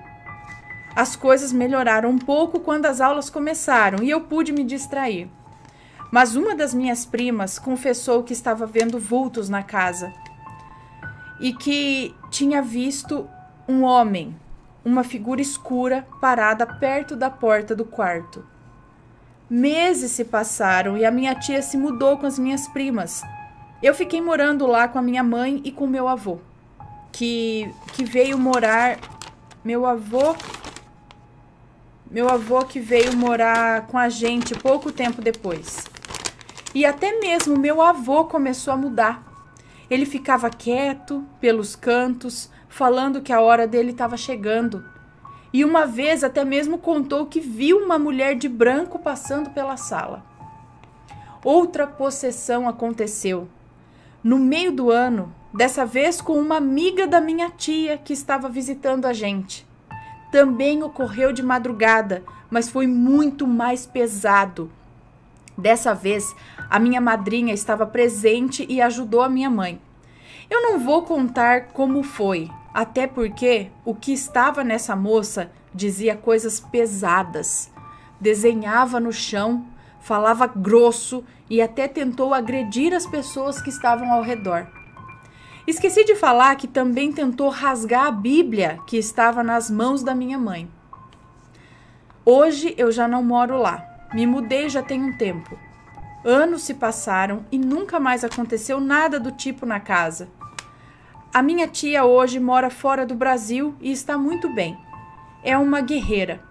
As coisas melhoraram um pouco quando as aulas começaram e eu pude me distrair. Mas uma das minhas primas confessou que estava vendo vultos na casa e que tinha visto um homem, uma figura escura, parada perto da porta do quarto. Meses se passaram e a minha tia se mudou com as minhas primas. Eu fiquei morando lá com a minha mãe e com meu avô, que veio morar... Meu avô que veio morar com a gente pouco tempo depois. E até mesmo meu avô começou a mudar. Ele ficava quieto pelos cantos, falando que a hora dele estava chegando. E uma vez até mesmo contou que viu uma mulher de branco passando pela sala. Outra possessão aconteceu. No meio do ano, dessa vez com uma amiga da minha tia que estava visitando a gente. Também ocorreu de madrugada, mas foi muito mais pesado. Dessa vez, a minha madrinha estava presente e ajudou a minha mãe. Eu não vou contar como foi, até porque o que estava nessa moça dizia coisas pesadas, desenhava no chão, falava grosso e até tentou agredir as pessoas que estavam ao redor. Esqueci de falar que também tentou rasgar a Bíblia que estava nas mãos da minha mãe. Hoje eu já não moro lá. Me mudei já tem um tempo. Anos se passaram e nunca mais aconteceu nada do tipo na casa. A minha tia hoje mora fora do Brasil e está muito bem. É uma guerreira.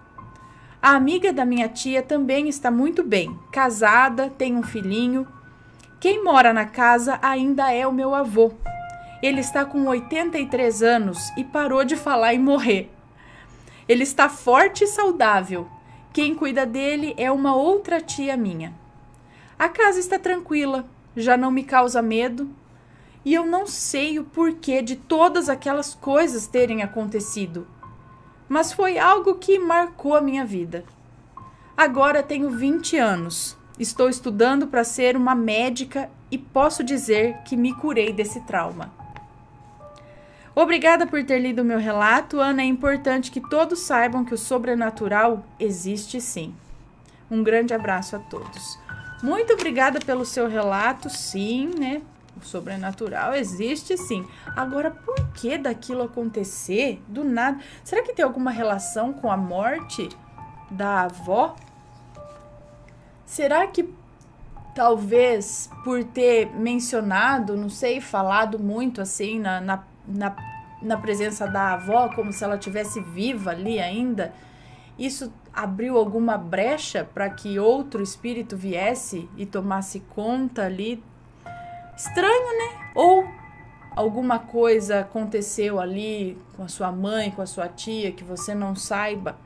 A amiga da minha tia também está muito bem, casada, tem um filhinho. Quem mora na casa ainda é o meu avô. Ele está com 83 anos e parou de falar em morrer. Ele está forte e saudável. Quem cuida dele é uma outra tia minha. A casa está tranquila, já não me causa medo. E eu não sei o porquê de todas aquelas coisas terem acontecido. Mas foi algo que marcou a minha vida. Agora tenho 20 anos. Estou estudando para ser uma médica e posso dizer que me curei desse trauma. Obrigada por ter lido meu relato, Ana. É importante que todos saibam que o sobrenatural existe sim. Um grande abraço a todos. Muito obrigada pelo seu relato. Sim, né? O sobrenatural existe sim. Agora, por que daquilo acontecer do nada? Será que tem alguma relação com a morte da avó? Será que talvez por ter mencionado, não sei, falado muito assim na presença da avó, como se ela estivesse viva ali ainda, isso abriu alguma brecha para que outro espírito viesse e tomasse conta ali? Estranho, né? Ou alguma coisa aconteceu ali com a sua mãe, com a sua tia, que você não saiba?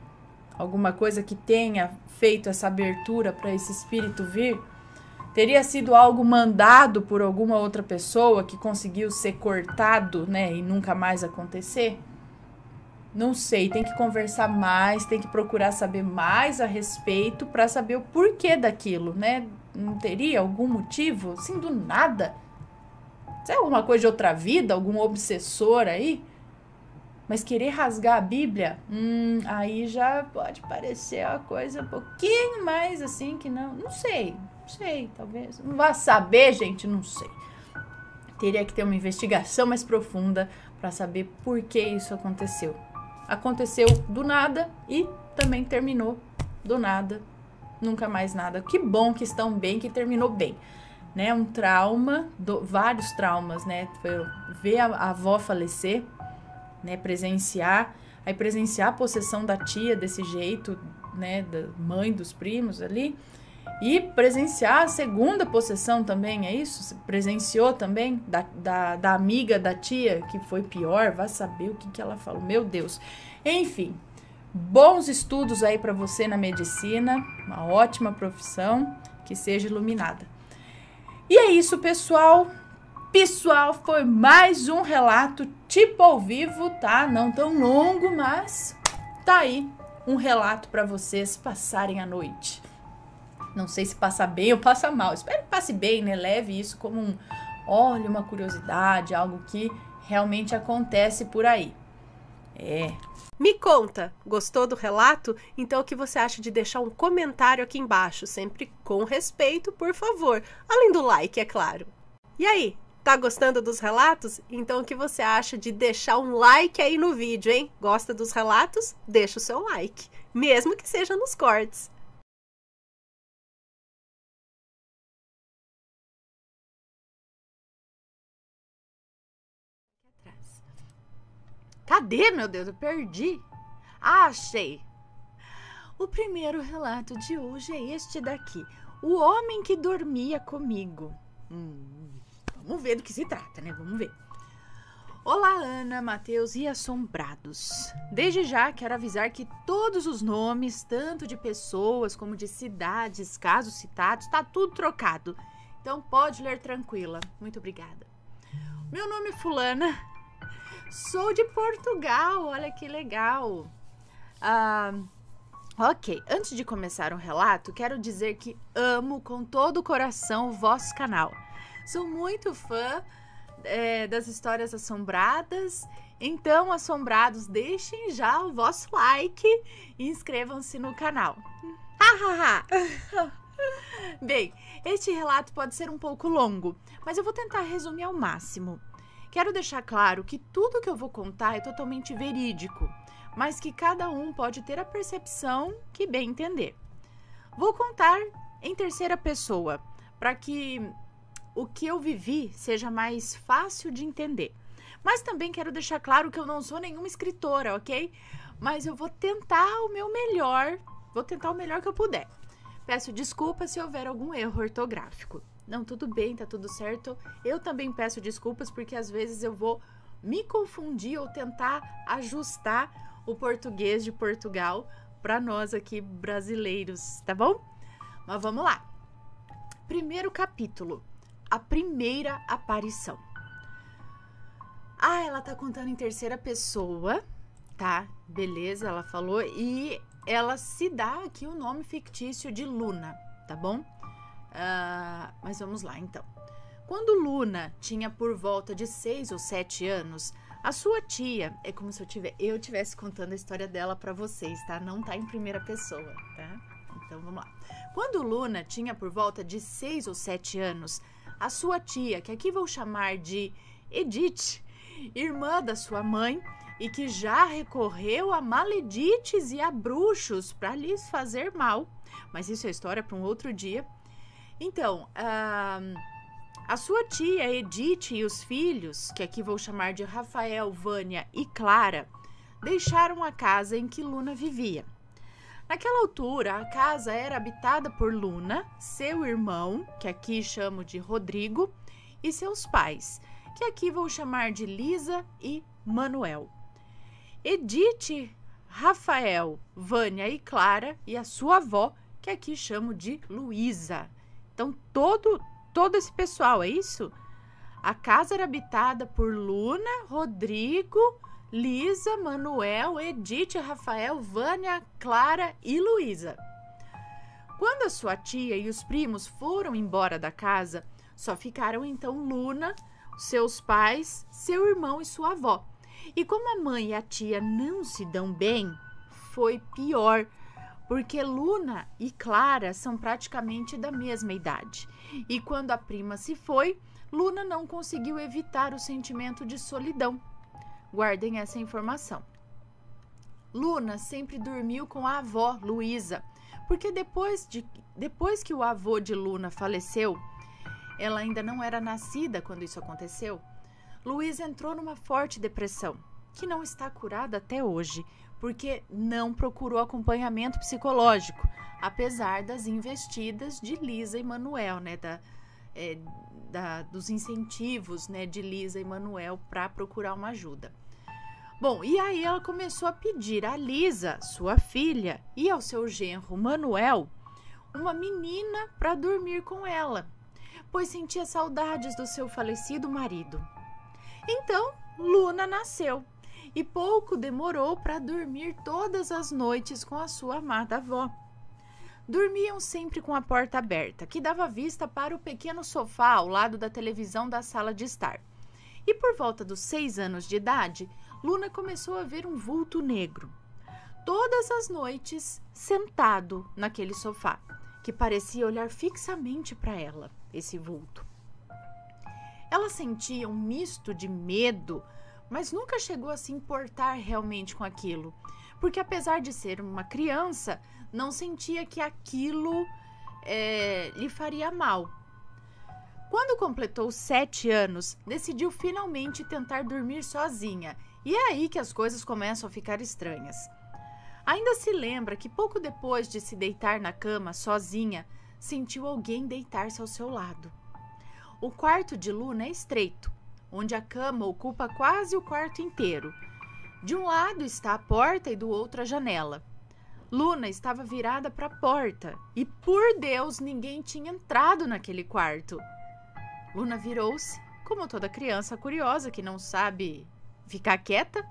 Alguma coisa que tenha feito essa abertura para esse espírito vir? Teria sido algo mandado por alguma outra pessoa que conseguiu ser cortado, né, e nunca mais acontecer? Não sei, tem que conversar mais, tem que procurar saber mais a respeito para saber o porquê daquilo, né? Não teria algum motivo, assim, do nada? Se é alguma coisa de outra vida, algum obsessor aí? Mas querer rasgar a Bíblia, aí já pode parecer uma coisa um pouquinho mais assim que não sei, talvez. Não vá saber, gente, não sei. Teria que ter uma investigação mais profunda para saber por que isso aconteceu. Aconteceu do nada e também terminou do nada. Nunca mais nada. Que bom que estão bem, que terminou bem. Né? Um trauma, vários traumas, né? Foi ver a avó falecer, né? Presenciar a possessão da tia desse jeito, né? Da mãe dos primos ali. e presenciar a segunda possessão também, é isso? Você presenciou também da amiga da tia, que foi pior, vai saber o que ela falou, meu Deus. Enfim, bons estudos aí para você na medicina, uma ótima profissão, que seja iluminada. E é isso, pessoal. Pessoal, foi mais um relato tipo ao vivo, tá? Não tão longo, mas tá aí um relato para vocês passarem a noite. Não sei se passa bem ou passa mal. Espero que passe bem, né? Leve isso como uma curiosidade, algo que realmente acontece por aí. Me conta, gostou do relato? Então o que você acha de deixar um comentário aqui embaixo, sempre com respeito, por favor. Além do like, é claro. E aí, tá gostando dos relatos? Então o que você acha de deixar um like aí no vídeo, hein? Gosta dos relatos? Deixa o seu like, mesmo que seja nos cortes. Cadê, meu Deus? Eu perdi. Ah, achei. O primeiro relato de hoje é este daqui. O homem que dormia comigo. Vamos ver do que se trata, né? Vamos ver. Olá, Ana, Matheus e assombrados. Desde já quero avisar que todos os nomes, tanto de pessoas como de cidades, casos citados, tá tudo trocado. Então pode ler tranquila. Muito obrigada. Meu nome é Fulana. Sou de Portugal, olha que legal. Ok, antes de começar o relato, quero dizer que amo com todo o coração o vosso canal. Sou muito fã das histórias assombradas, então, assombrados, deixem já o vosso like e inscrevam-se no canal. Bem, este relato pode ser um pouco longo, mas eu vou tentar resumir ao máximo. Quero deixar claro que tudo que eu vou contar é totalmente verídico, mas que cada um pode ter a percepção que bem entender. Vou contar em terceira pessoa, para que o que eu vivi seja mais fácil de entender. Mas também quero deixar claro que eu não sou nenhuma escritora, ok? Mas eu vou tentar o meu melhor, o melhor que eu puder. Peço desculpas se houver algum erro ortográfico. Não, tudo bem, tá tudo certo. Eu também peço desculpas porque às vezes eu vou me confundir ou tentar ajustar o português de Portugal para nós aqui brasileiros, tá bom? Mas vamos lá. Primeiro capítulo, a primeira aparição. Ela tá contando em terceira pessoa, tá? Beleza, ela falou e ela se dá aqui o nome fictício de Luna, tá bom? Mas vamos lá, então. Quando Luna tinha por volta de 6 ou 7 anos, a sua tia, é como se eu estivesse contando a história dela para vocês, tá? Não tá em primeira pessoa, tá? Então, vamos lá. Quando Luna tinha por volta de 6 ou 7 anos, a sua tia, que aqui vou chamar de Edith, irmã da sua mãe, e que já recorreu a maledites e a bruxos para lhes fazer mal, mas isso é história para um outro dia. Então, a sua tia Edith e os filhos, que aqui vou chamar de Rafael, Vânia e Clara, deixaram a casa em que Luna vivia. Naquela altura, a casa era habitada por Luna, seu irmão, que aqui chamo de Rodrigo, e seus pais, que aqui vou chamar de Lisa e Manuel. Edith, Rafael, Vânia e Clara, e a sua avó, que aqui chamo de Luísa. Então, todo esse pessoal, é isso? A casa era habitada por Luna, Rodrigo, Lisa, Manuel, Edith, Rafael, Vânia, Clara e Luísa. Quando a sua tia e os primos foram embora da casa, só ficaram então Luna, seus pais, seu irmão e sua avó. E como a mãe e a tia não se dão bem, foi pior, porque Luna e Clara são praticamente da mesma idade. E quando a prima se foi, Luna não conseguiu evitar o sentimento de solidão. Guardem essa informação. Luna sempre dormiu com a avó, Luísa, porque depois que o avô de Luna faleceu, ela ainda não era nascida quando isso aconteceu, Luísa entrou numa forte depressão, que não está curada até hoje, porque não procurou acompanhamento psicológico, apesar das investidas de Lisa e Manuel, né, dos incentivos, né, de Lisa e Manuel para procurar uma ajuda. Bom, e aí ela começou a pedir a Lisa, sua filha, e ao seu genro Manuel, uma menina para dormir com ela, pois sentia saudades do seu falecido marido. Então, Luna nasceu e pouco demorou para dormir todas as noites com a sua amada avó. Dormiam sempre com a porta aberta, que dava vista para o pequeno sofá ao lado da televisão da sala de estar. E por volta dos 6 anos de idade, Luna começou a ver um vulto negro, todas as noites sentado naquele sofá, que parecia olhar fixamente para ela, esse vulto. Ela sentia um misto de medo, mas nunca chegou a se importar realmente com aquilo, porque apesar de ser uma criança, não sentia que aquilo lhe faria mal. Quando completou 7 anos, decidiu finalmente tentar dormir sozinha, e é aí que as coisas começam a ficar estranhas. Ainda se lembra que pouco depois de se deitar na cama sozinha, sentiu alguém deitar-se ao seu lado. O quarto de Luna é estreito, onde a cama ocupa quase o quarto inteiro. De um lado está a porta e do outro a janela. Luna estava virada para a porta e, por Deus, ninguém tinha entrado naquele quarto. Luna virou-se, como toda criança curiosa que não sabe ficar quieta,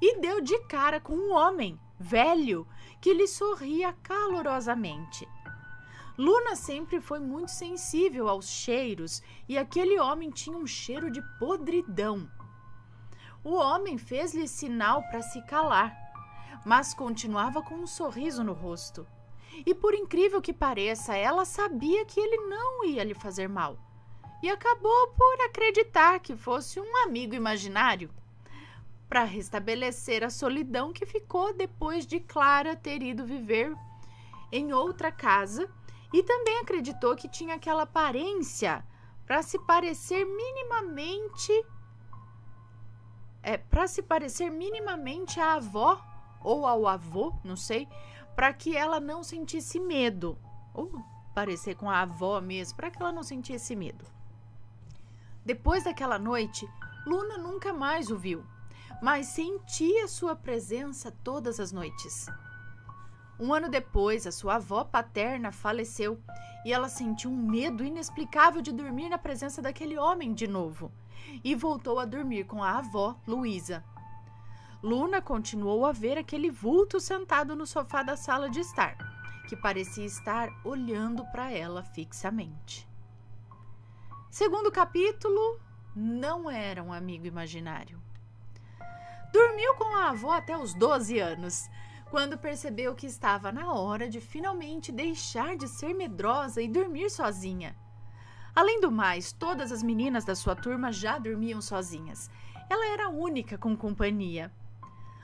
e deu de cara com um homem velho que lhe sorria calorosamente. Luna sempre foi muito sensível aos cheiros e aquele homem tinha um cheiro de podridão. O homem fez-lhe sinal para se calar, mas continuava com um sorriso no rosto. E por incrível que pareça, ela sabia que ele não ia lhe fazer mal e acabou por acreditar que fosse um amigo imaginário, para restabelecer a solidão que ficou depois de Clara ter ido viver em outra casa, e também acreditou que tinha aquela aparência para se parecer minimamente à avó ou ao avô, não sei, para que ela não sentisse medo, ou parecer com a avó mesmo, para que ela não sentisse medo. Depois daquela noite, Luna nunca mais o viu, mas sentia sua presença todas as noites. Um ano depois, a sua avó paterna faleceu e ela sentiu um medo inexplicável de dormir na presença daquele homem de novo e voltou a dormir com a avó, Luísa. Luna continuou a ver aquele vulto sentado no sofá da sala de estar, que parecia estar olhando para ela fixamente. Segundo capítulo, não era um amigo imaginário. Dormiu com a avó até os 12 anos, quando percebeu que estava na hora de finalmente deixar de ser medrosa e dormir sozinha. Além do mais, todas as meninas da sua turma já dormiam sozinhas. Ela era a única com companhia.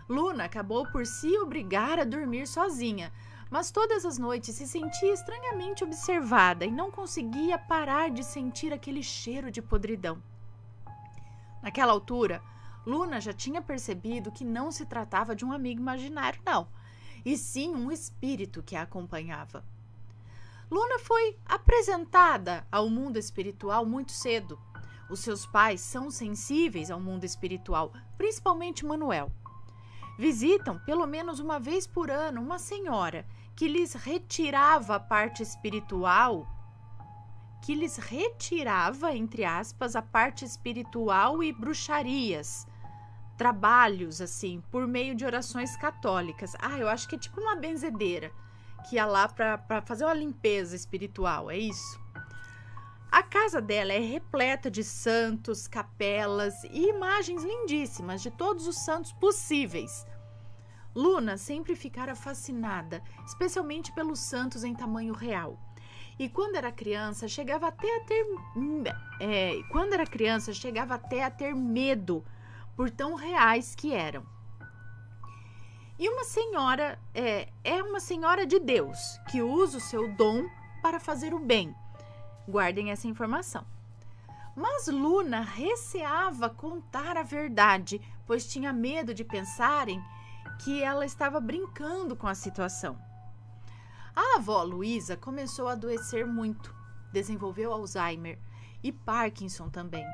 Luna acabou por se obrigar a dormir sozinha, mas todas as noites se sentia estranhamente observada e não conseguia parar de sentir aquele cheiro de podridão. Naquela altura, Luna já tinha percebido que não se tratava de um amigo imaginário, não, e sim um espírito que a acompanhava. Luna foi apresentada ao mundo espiritual muito cedo. Os seus pais são sensíveis ao mundo espiritual, principalmente Manuel. Visitam pelo menos uma vez por ano uma senhora que lhes retirava a parte espiritual, entre aspas, a parte espiritual e bruxarias, trabalhos, assim, por meio de orações católicas. Eu acho que é tipo uma benzedeira, que ia lá para fazer uma limpeza espiritual, é isso. A casa dela é repleta de santos, capelas e imagens lindíssimas de todos os santos possíveis. Luna sempre ficara fascinada, especialmente pelos santos em tamanho real. E quando era criança, chegava até a ter medo por tão reais que eram. E uma senhora é uma senhora de Deus, que usa o seu dom para fazer o bem. Guardem essa informação. Mas Luna receava contar a verdade, pois tinha medo de pensarem que ela estava brincando com a situação. A avó Luísa começou a adoecer muito, desenvolveu Alzheimer e Parkinson também,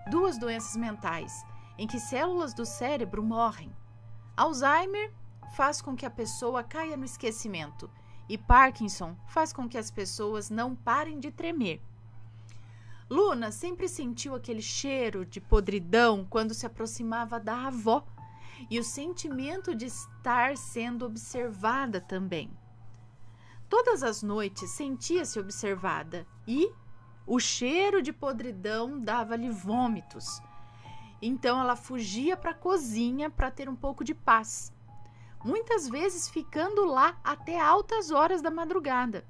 2 doenças mentais em que células do cérebro morrem. Alzheimer faz com que a pessoa caia no esquecimento e Parkinson faz com que as pessoas não parem de tremer. Luna sempre sentiu aquele cheiro de podridão quando se aproximava da avó e o sentimento de estar sendo observada também. Todas as noites sentia-se observada e o cheiro de podridão dava-lhe vômitos. Então ela fugia para a cozinha para ter um pouco de paz, muitas vezes ficando lá até altas horas da madrugada.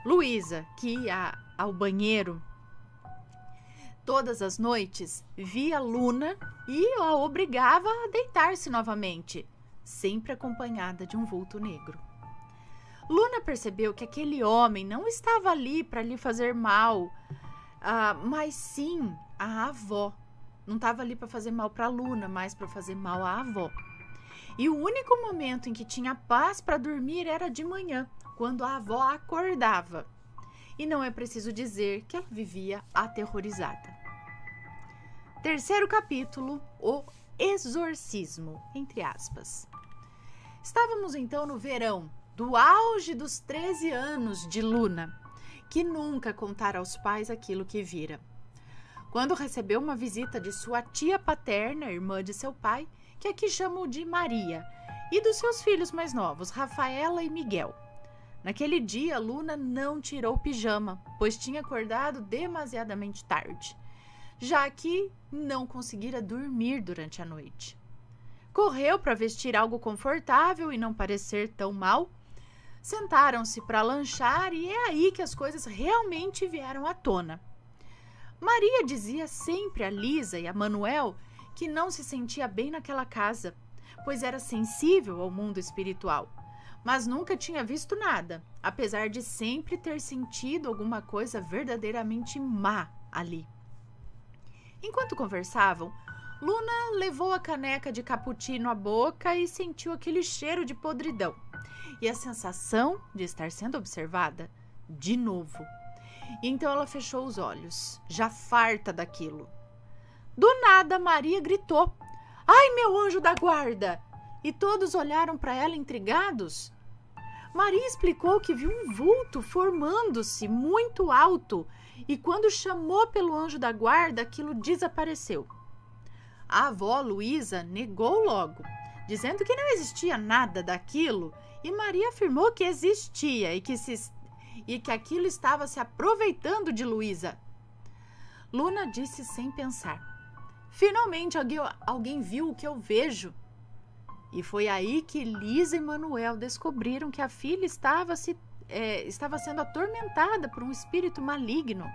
Luísa, que ia ao banheiro todas as noites, via Luna e a obrigava a deitar-se novamente, sempre acompanhada de um vulto negro. Luna percebeu que aquele homem não estava ali para lhe fazer mal, mas sim a avó. Não estava ali para fazer mal para Luna, mas para fazer mal à avó. E o único momento em que tinha paz para dormir era de manhã, quando a avó acordava. E não é preciso dizer que ela vivia aterrorizada. 3º capítulo, o exorcismo, entre aspas. Estávamos então no verão, do auge dos 13 anos de Luna, que nunca contara aos pais aquilo que vira. Quando recebeu uma visita de sua tia paterna, irmã de seu pai, que aqui chamam de Maria, e dos seus filhos mais novos, Rafaela e Miguel. Naquele dia, Luna não tirou o pijama, pois tinha acordado demasiadamente tarde, já que não conseguira dormir durante a noite. Correu para vestir algo confortável e não parecer tão mal. Sentaram-se para lanchar e é aí que as coisas realmente vieram à tona. Maria dizia sempre a Lisa e a Manuel que não se sentia bem naquela casa, pois era sensível ao mundo espiritual, mas nunca tinha visto nada, apesar de sempre ter sentido alguma coisa verdadeiramente má ali. Enquanto conversavam, Luna levou a caneca de cappuccino à boca e sentiu aquele cheiro de podridão e a sensação de estar sendo observada de novo. Então ela fechou os olhos, já farta daquilo. Do nada, Maria gritou: "Ai, meu anjo da guarda!" E todos olharam para ela intrigados. Maria explicou que viu um vulto formando-se muito alto e quando chamou pelo anjo da guarda, aquilo desapareceu. A avó Luísa negou logo, dizendo que não existia nada daquilo, e Maria afirmou que existia e que aquilo estava se aproveitando de Luísa. Luna disse sem pensar: "Finalmente alguém viu o que eu vejo." E foi aí que Lisa e Manuel descobriram que a filha estava sendo atormentada por um espírito maligno.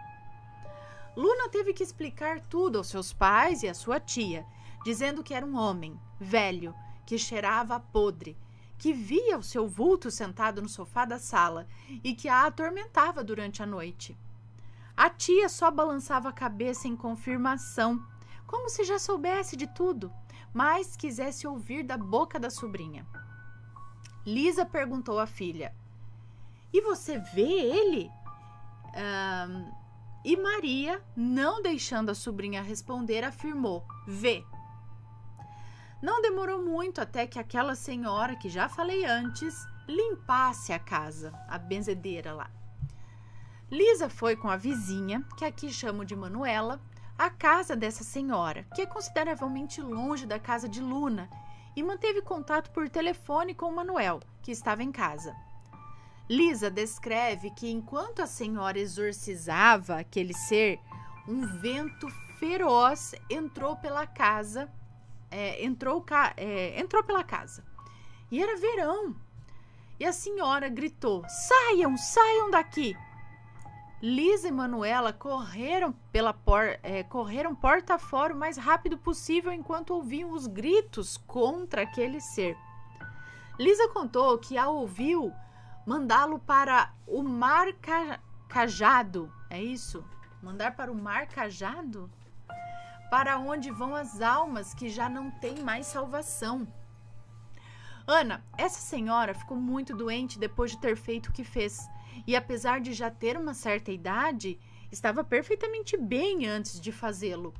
Luna teve que explicar tudo aos seus pais e à sua tia, dizendo que era um homem velho, que cheirava a podre, que via o seu vulto sentado no sofá da sala e que a atormentava durante a noite. A tia só balançava a cabeça em confirmação, como se já soubesse de tudo, mas quisesse ouvir da boca da sobrinha. Lisa perguntou à filha: "E você vê ele?" E Maria, não deixando a sobrinha responder, afirmou: "Vê." Não demorou muito até que aquela senhora, que já falei antes, limpasse a casa, a benzedeira lá. Lisa foi com a vizinha, que aqui chamo de Manuela, à casa dessa senhora, que é consideravelmente longe da casa de Luna, e manteve contato por telefone com Manuel, que estava em casa. Lisa descreve que enquanto a senhora exorcizava aquele ser, um vento feroz entrou pela casa. Entrou pela casa. E era verão. E a senhora gritou: "Saiam, saiam daqui!" Lisa e Manuela correram porta fora o mais rápido possível enquanto ouviam os gritos contra aquele ser. Lisa contou que a ouviu mandá-lo para o Mar Cajado. É isso? Mandar para o Mar Cajado? Para onde vão as almas que já não têm mais salvação. Ana, essa senhora ficou muito doente depois de ter feito o que fez. E apesar de já ter uma certa idade, estava perfeitamente bem antes de fazê-lo.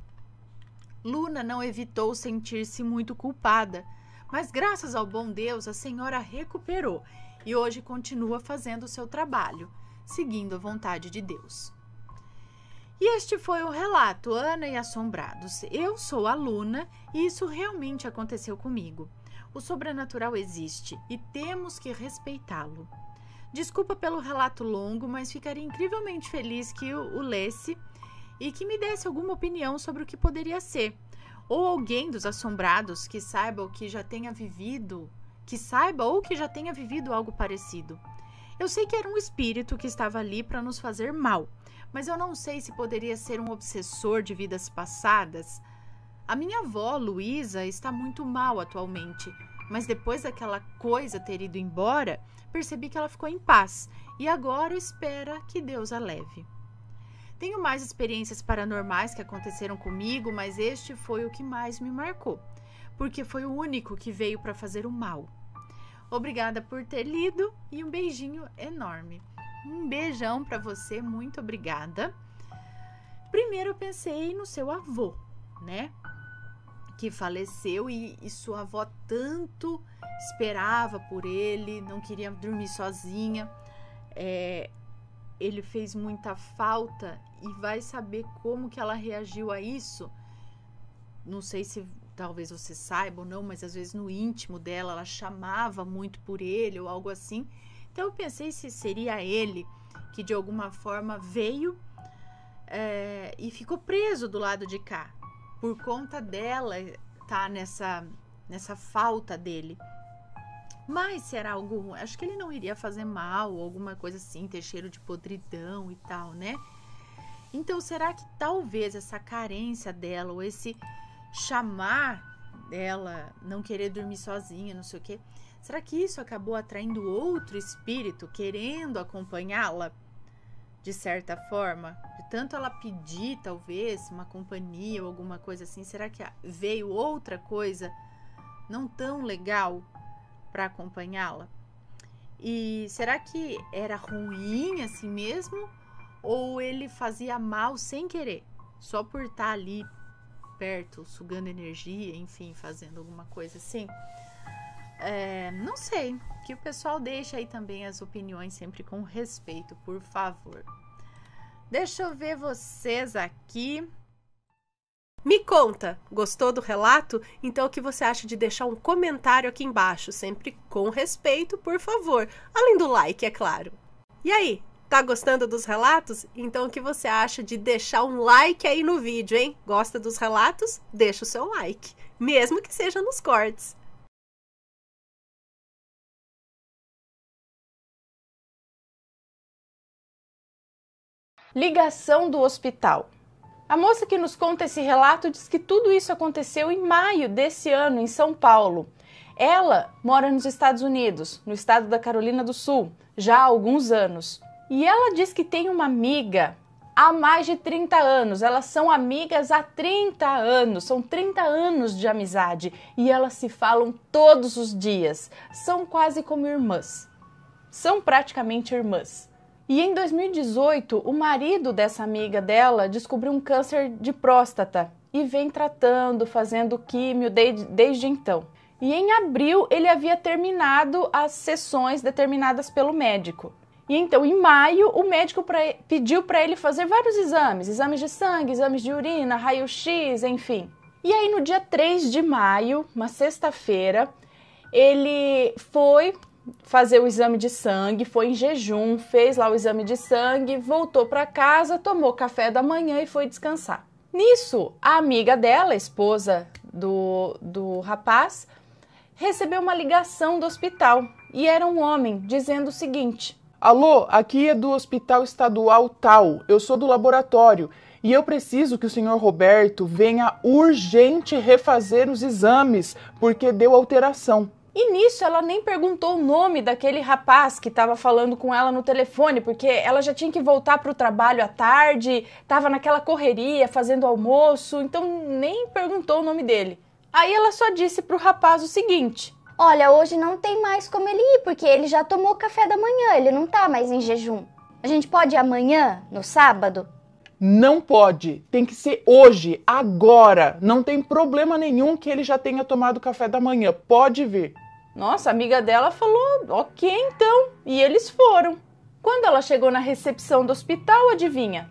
Luna não evitou sentir-se muito culpada, mas graças ao bom Deus a senhora recuperou e hoje continua fazendo o seu trabalho, seguindo a vontade de Deus. E este foi o relato, Ana e Assombrados. Eu sou a Luna e isso realmente aconteceu comigo. O sobrenatural existe e temos que respeitá-lo. Desculpa pelo relato longo, mas ficaria incrivelmente feliz que o lesse e que me desse alguma opinião sobre o que poderia ser. Ou alguém dos assombrados que saiba ou que já tenha vivido algo parecido. Eu sei que era um espírito que estava ali para nos fazer mal, mas eu não sei se poderia ser um obsessor de vidas passadas. A minha avó, Luísa, está muito mal atualmente, mas depois daquela coisa ter ido embora, percebi que ela ficou em paz e agora espera que Deus a leve. Tenho mais experiências paranormais que aconteceram comigo, mas este foi o que mais me marcou, porque foi o único que veio para fazer o mal. Obrigada por ter lido e um beijinho enorme. Um beijão para você, muito obrigada. Primeiro eu pensei no seu avô, né? Que faleceu e sua avó tanto esperava por ele, não queria dormir sozinha. Ele fez muita falta e vai saber como que ela reagiu a isso. Não sei se talvez você saiba ou não, mas às vezes no íntimo dela ela chamava muito por ele ou algo assim. Então eu pensei se seria ele que de alguma forma veio e ficou preso do lado de cá. Por conta dela tá nessa falta dele. Mas se era algo ruim, acho que ele não iria fazer mal, alguma coisa assim, ter cheiro de podridão e tal, né? Então, será que talvez essa carência dela, ou esse chamar dela, não querer dormir sozinha, não sei o quê, será que isso acabou atraindo outro espírito, querendo acompanhá-la, de certa forma? De tanto ela pedir, talvez, uma companhia ou alguma coisa assim, será que veio outra coisa não tão legal para acompanhá-la? E será que era ruim assim mesmo? Ou ele fazia mal sem querer? Só por estar ali perto, sugando energia, enfim, fazendo alguma coisa assim? Não sei. Que o pessoal deixe aí também as opiniões sempre com respeito, por favor. Deixa eu ver vocês aqui. Me conta, gostou do relato? Então o que você acha de deixar um comentário aqui embaixo, sempre com respeito, por favor. Além do like, é claro. E aí, tá gostando dos relatos? Então o que você acha de deixar um like aí no vídeo, hein? Gosta dos relatos? Deixa o seu like, mesmo que seja nos cortes. Ligação do hospital. A moça que nos conta esse relato diz que tudo isso aconteceu em maio desse ano, em São Paulo. Ela mora nos Estados Unidos, no estado da Carolina do Sul, já há alguns anos. E ela diz que tem uma amiga há mais de 30 anos. Elas são amigas há 30 anos, são 30 anos de amizade. E elas se falam todos os dias. São quase como irmãs. São praticamente irmãs. E em 2018, o marido dessa amiga dela descobriu um câncer de próstata e vem tratando, fazendo químio desde então. E em abril ele havia terminado as sessões determinadas pelo médico. E então, em maio, o médico pediu para ele fazer vários exames de sangue, exames de urina, raio-x, enfim. E aí no dia 3 de maio, uma sexta-feira, ele foi fazer o exame de sangue, foi em jejum, fez lá o exame de sangue, voltou para casa, tomou café da manhã e foi descansar. Nisso, a amiga dela, a esposa do rapaz, recebeu uma ligação do hospital e era um homem dizendo o seguinte: Alô, aqui é do Hospital Estadual tal, eu sou do laboratório e eu preciso que o senhor Roberto venha urgente refazer os exames porque deu alteração. E nisso ela nem perguntou o nome daquele rapaz que estava falando com ela no telefone, porque ela já tinha que voltar para o trabalho à tarde, estava naquela correria, fazendo almoço, então nem perguntou o nome dele. Aí ela só disse para o rapaz o seguinte: Olha, hoje não tem mais como ele ir, porque ele já tomou café da manhã, ele não tá mais em jejum. A gente pode ir amanhã, no sábado? Não pode, tem que ser hoje, agora. Não tem problema nenhum que ele já tenha tomado café da manhã, pode vir. Nossa, a amiga dela falou, ok então, e eles foram. Quando ela chegou na recepção do hospital, adivinha?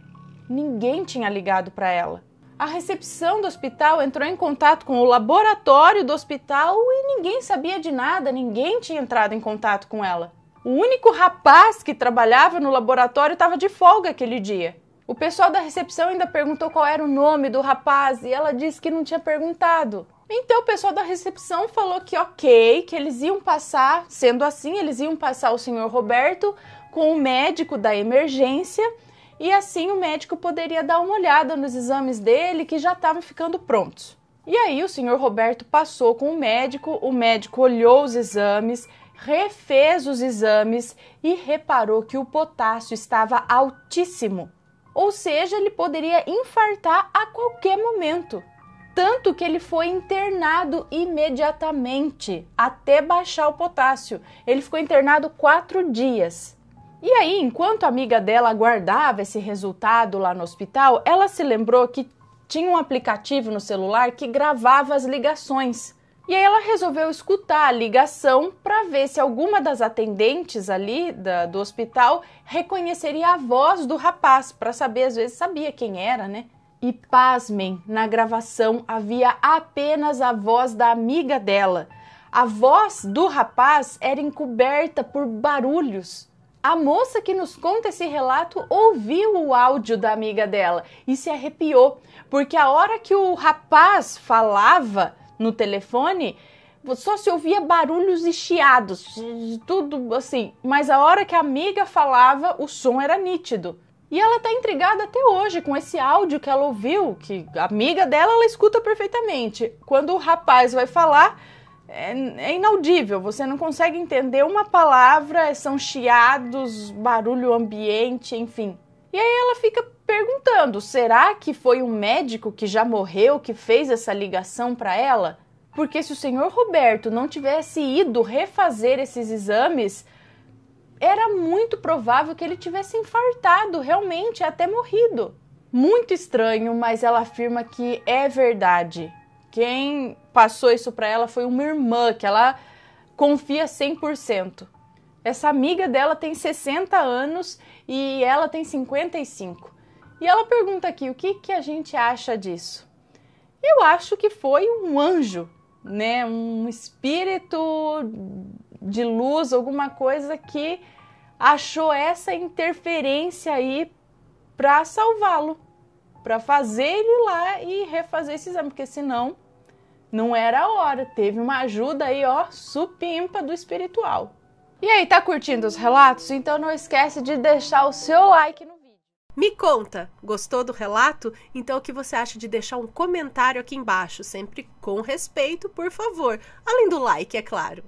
Ninguém tinha ligado para ela. A recepção do hospital entrou em contato com o laboratório do hospital e ninguém sabia de nada, ninguém tinha entrado em contato com ela. O único rapaz que trabalhava no laboratório estava de folga aquele dia. O pessoal da recepção ainda perguntou qual era o nome do rapaz e ela disse que não tinha perguntado. Então o pessoal da recepção falou que ok, que eles iam passar, sendo assim, eles iam passar o senhor Roberto com o médico da emergência e assim o médico poderia dar uma olhada nos exames dele que já estavam ficando prontos. E aí o senhor Roberto passou com o médico olhou os exames, refez os exames e reparou que o potássio estava altíssimo. Ou seja, ele poderia infartar a qualquer momento. Tanto que ele foi internado imediatamente, até baixar o potássio. Ele ficou internado 4 dias. E aí, enquanto a amiga dela aguardava esse resultado lá no hospital, ela se lembrou que tinha um aplicativo no celular que gravava as ligações. E aí ela resolveu escutar a ligação para ver se alguma das atendentes ali do hospital reconheceria a voz do rapaz, para saber, às vezes sabia quem era, né? E pasmem, na gravação havia apenas a voz da amiga dela. A voz do rapaz era encoberta por barulhos. A moça que nos conta esse relato ouviu o áudio da amiga dela e se arrepiou, porque a hora que o rapaz falava no telefone, só se ouvia barulhos e chiados, tudo assim. Mas a hora que a amiga falava, o som era nítido. E ela tá intrigada até hoje com esse áudio que ela ouviu, que a amiga dela, ela escuta perfeitamente. Quando o rapaz vai falar, é inaudível, você não consegue entender uma palavra, são chiados, barulho ambiente, enfim. E aí ela fica perguntando, será que foi um médico que já morreu que fez essa ligação para ela? Porque se o senhor Roberto não tivesse ido refazer esses exames, era muito provável que ele tivesse infartado, realmente, até morrido. Muito estranho, mas ela afirma que é verdade. Quem passou isso para ela foi uma irmã, que ela confia 100%. Essa amiga dela tem 60 anos e ela tem 55. E ela pergunta aqui, o que a gente acha disso? Eu acho que foi um anjo, né? Um espírito de luz, alguma coisa que achou essa interferência aí para salvá-lo, para fazer ele ir lá e refazer esse exame, porque senão não era a hora. Teve uma ajuda aí, ó, supimpa do espiritual. E aí, tá curtindo os relatos? Então não esquece de deixar o seu like no vídeo. Me conta, gostou do relato? Então o que você acha de deixar um comentário aqui embaixo, sempre com respeito, por favor, além do like, é claro.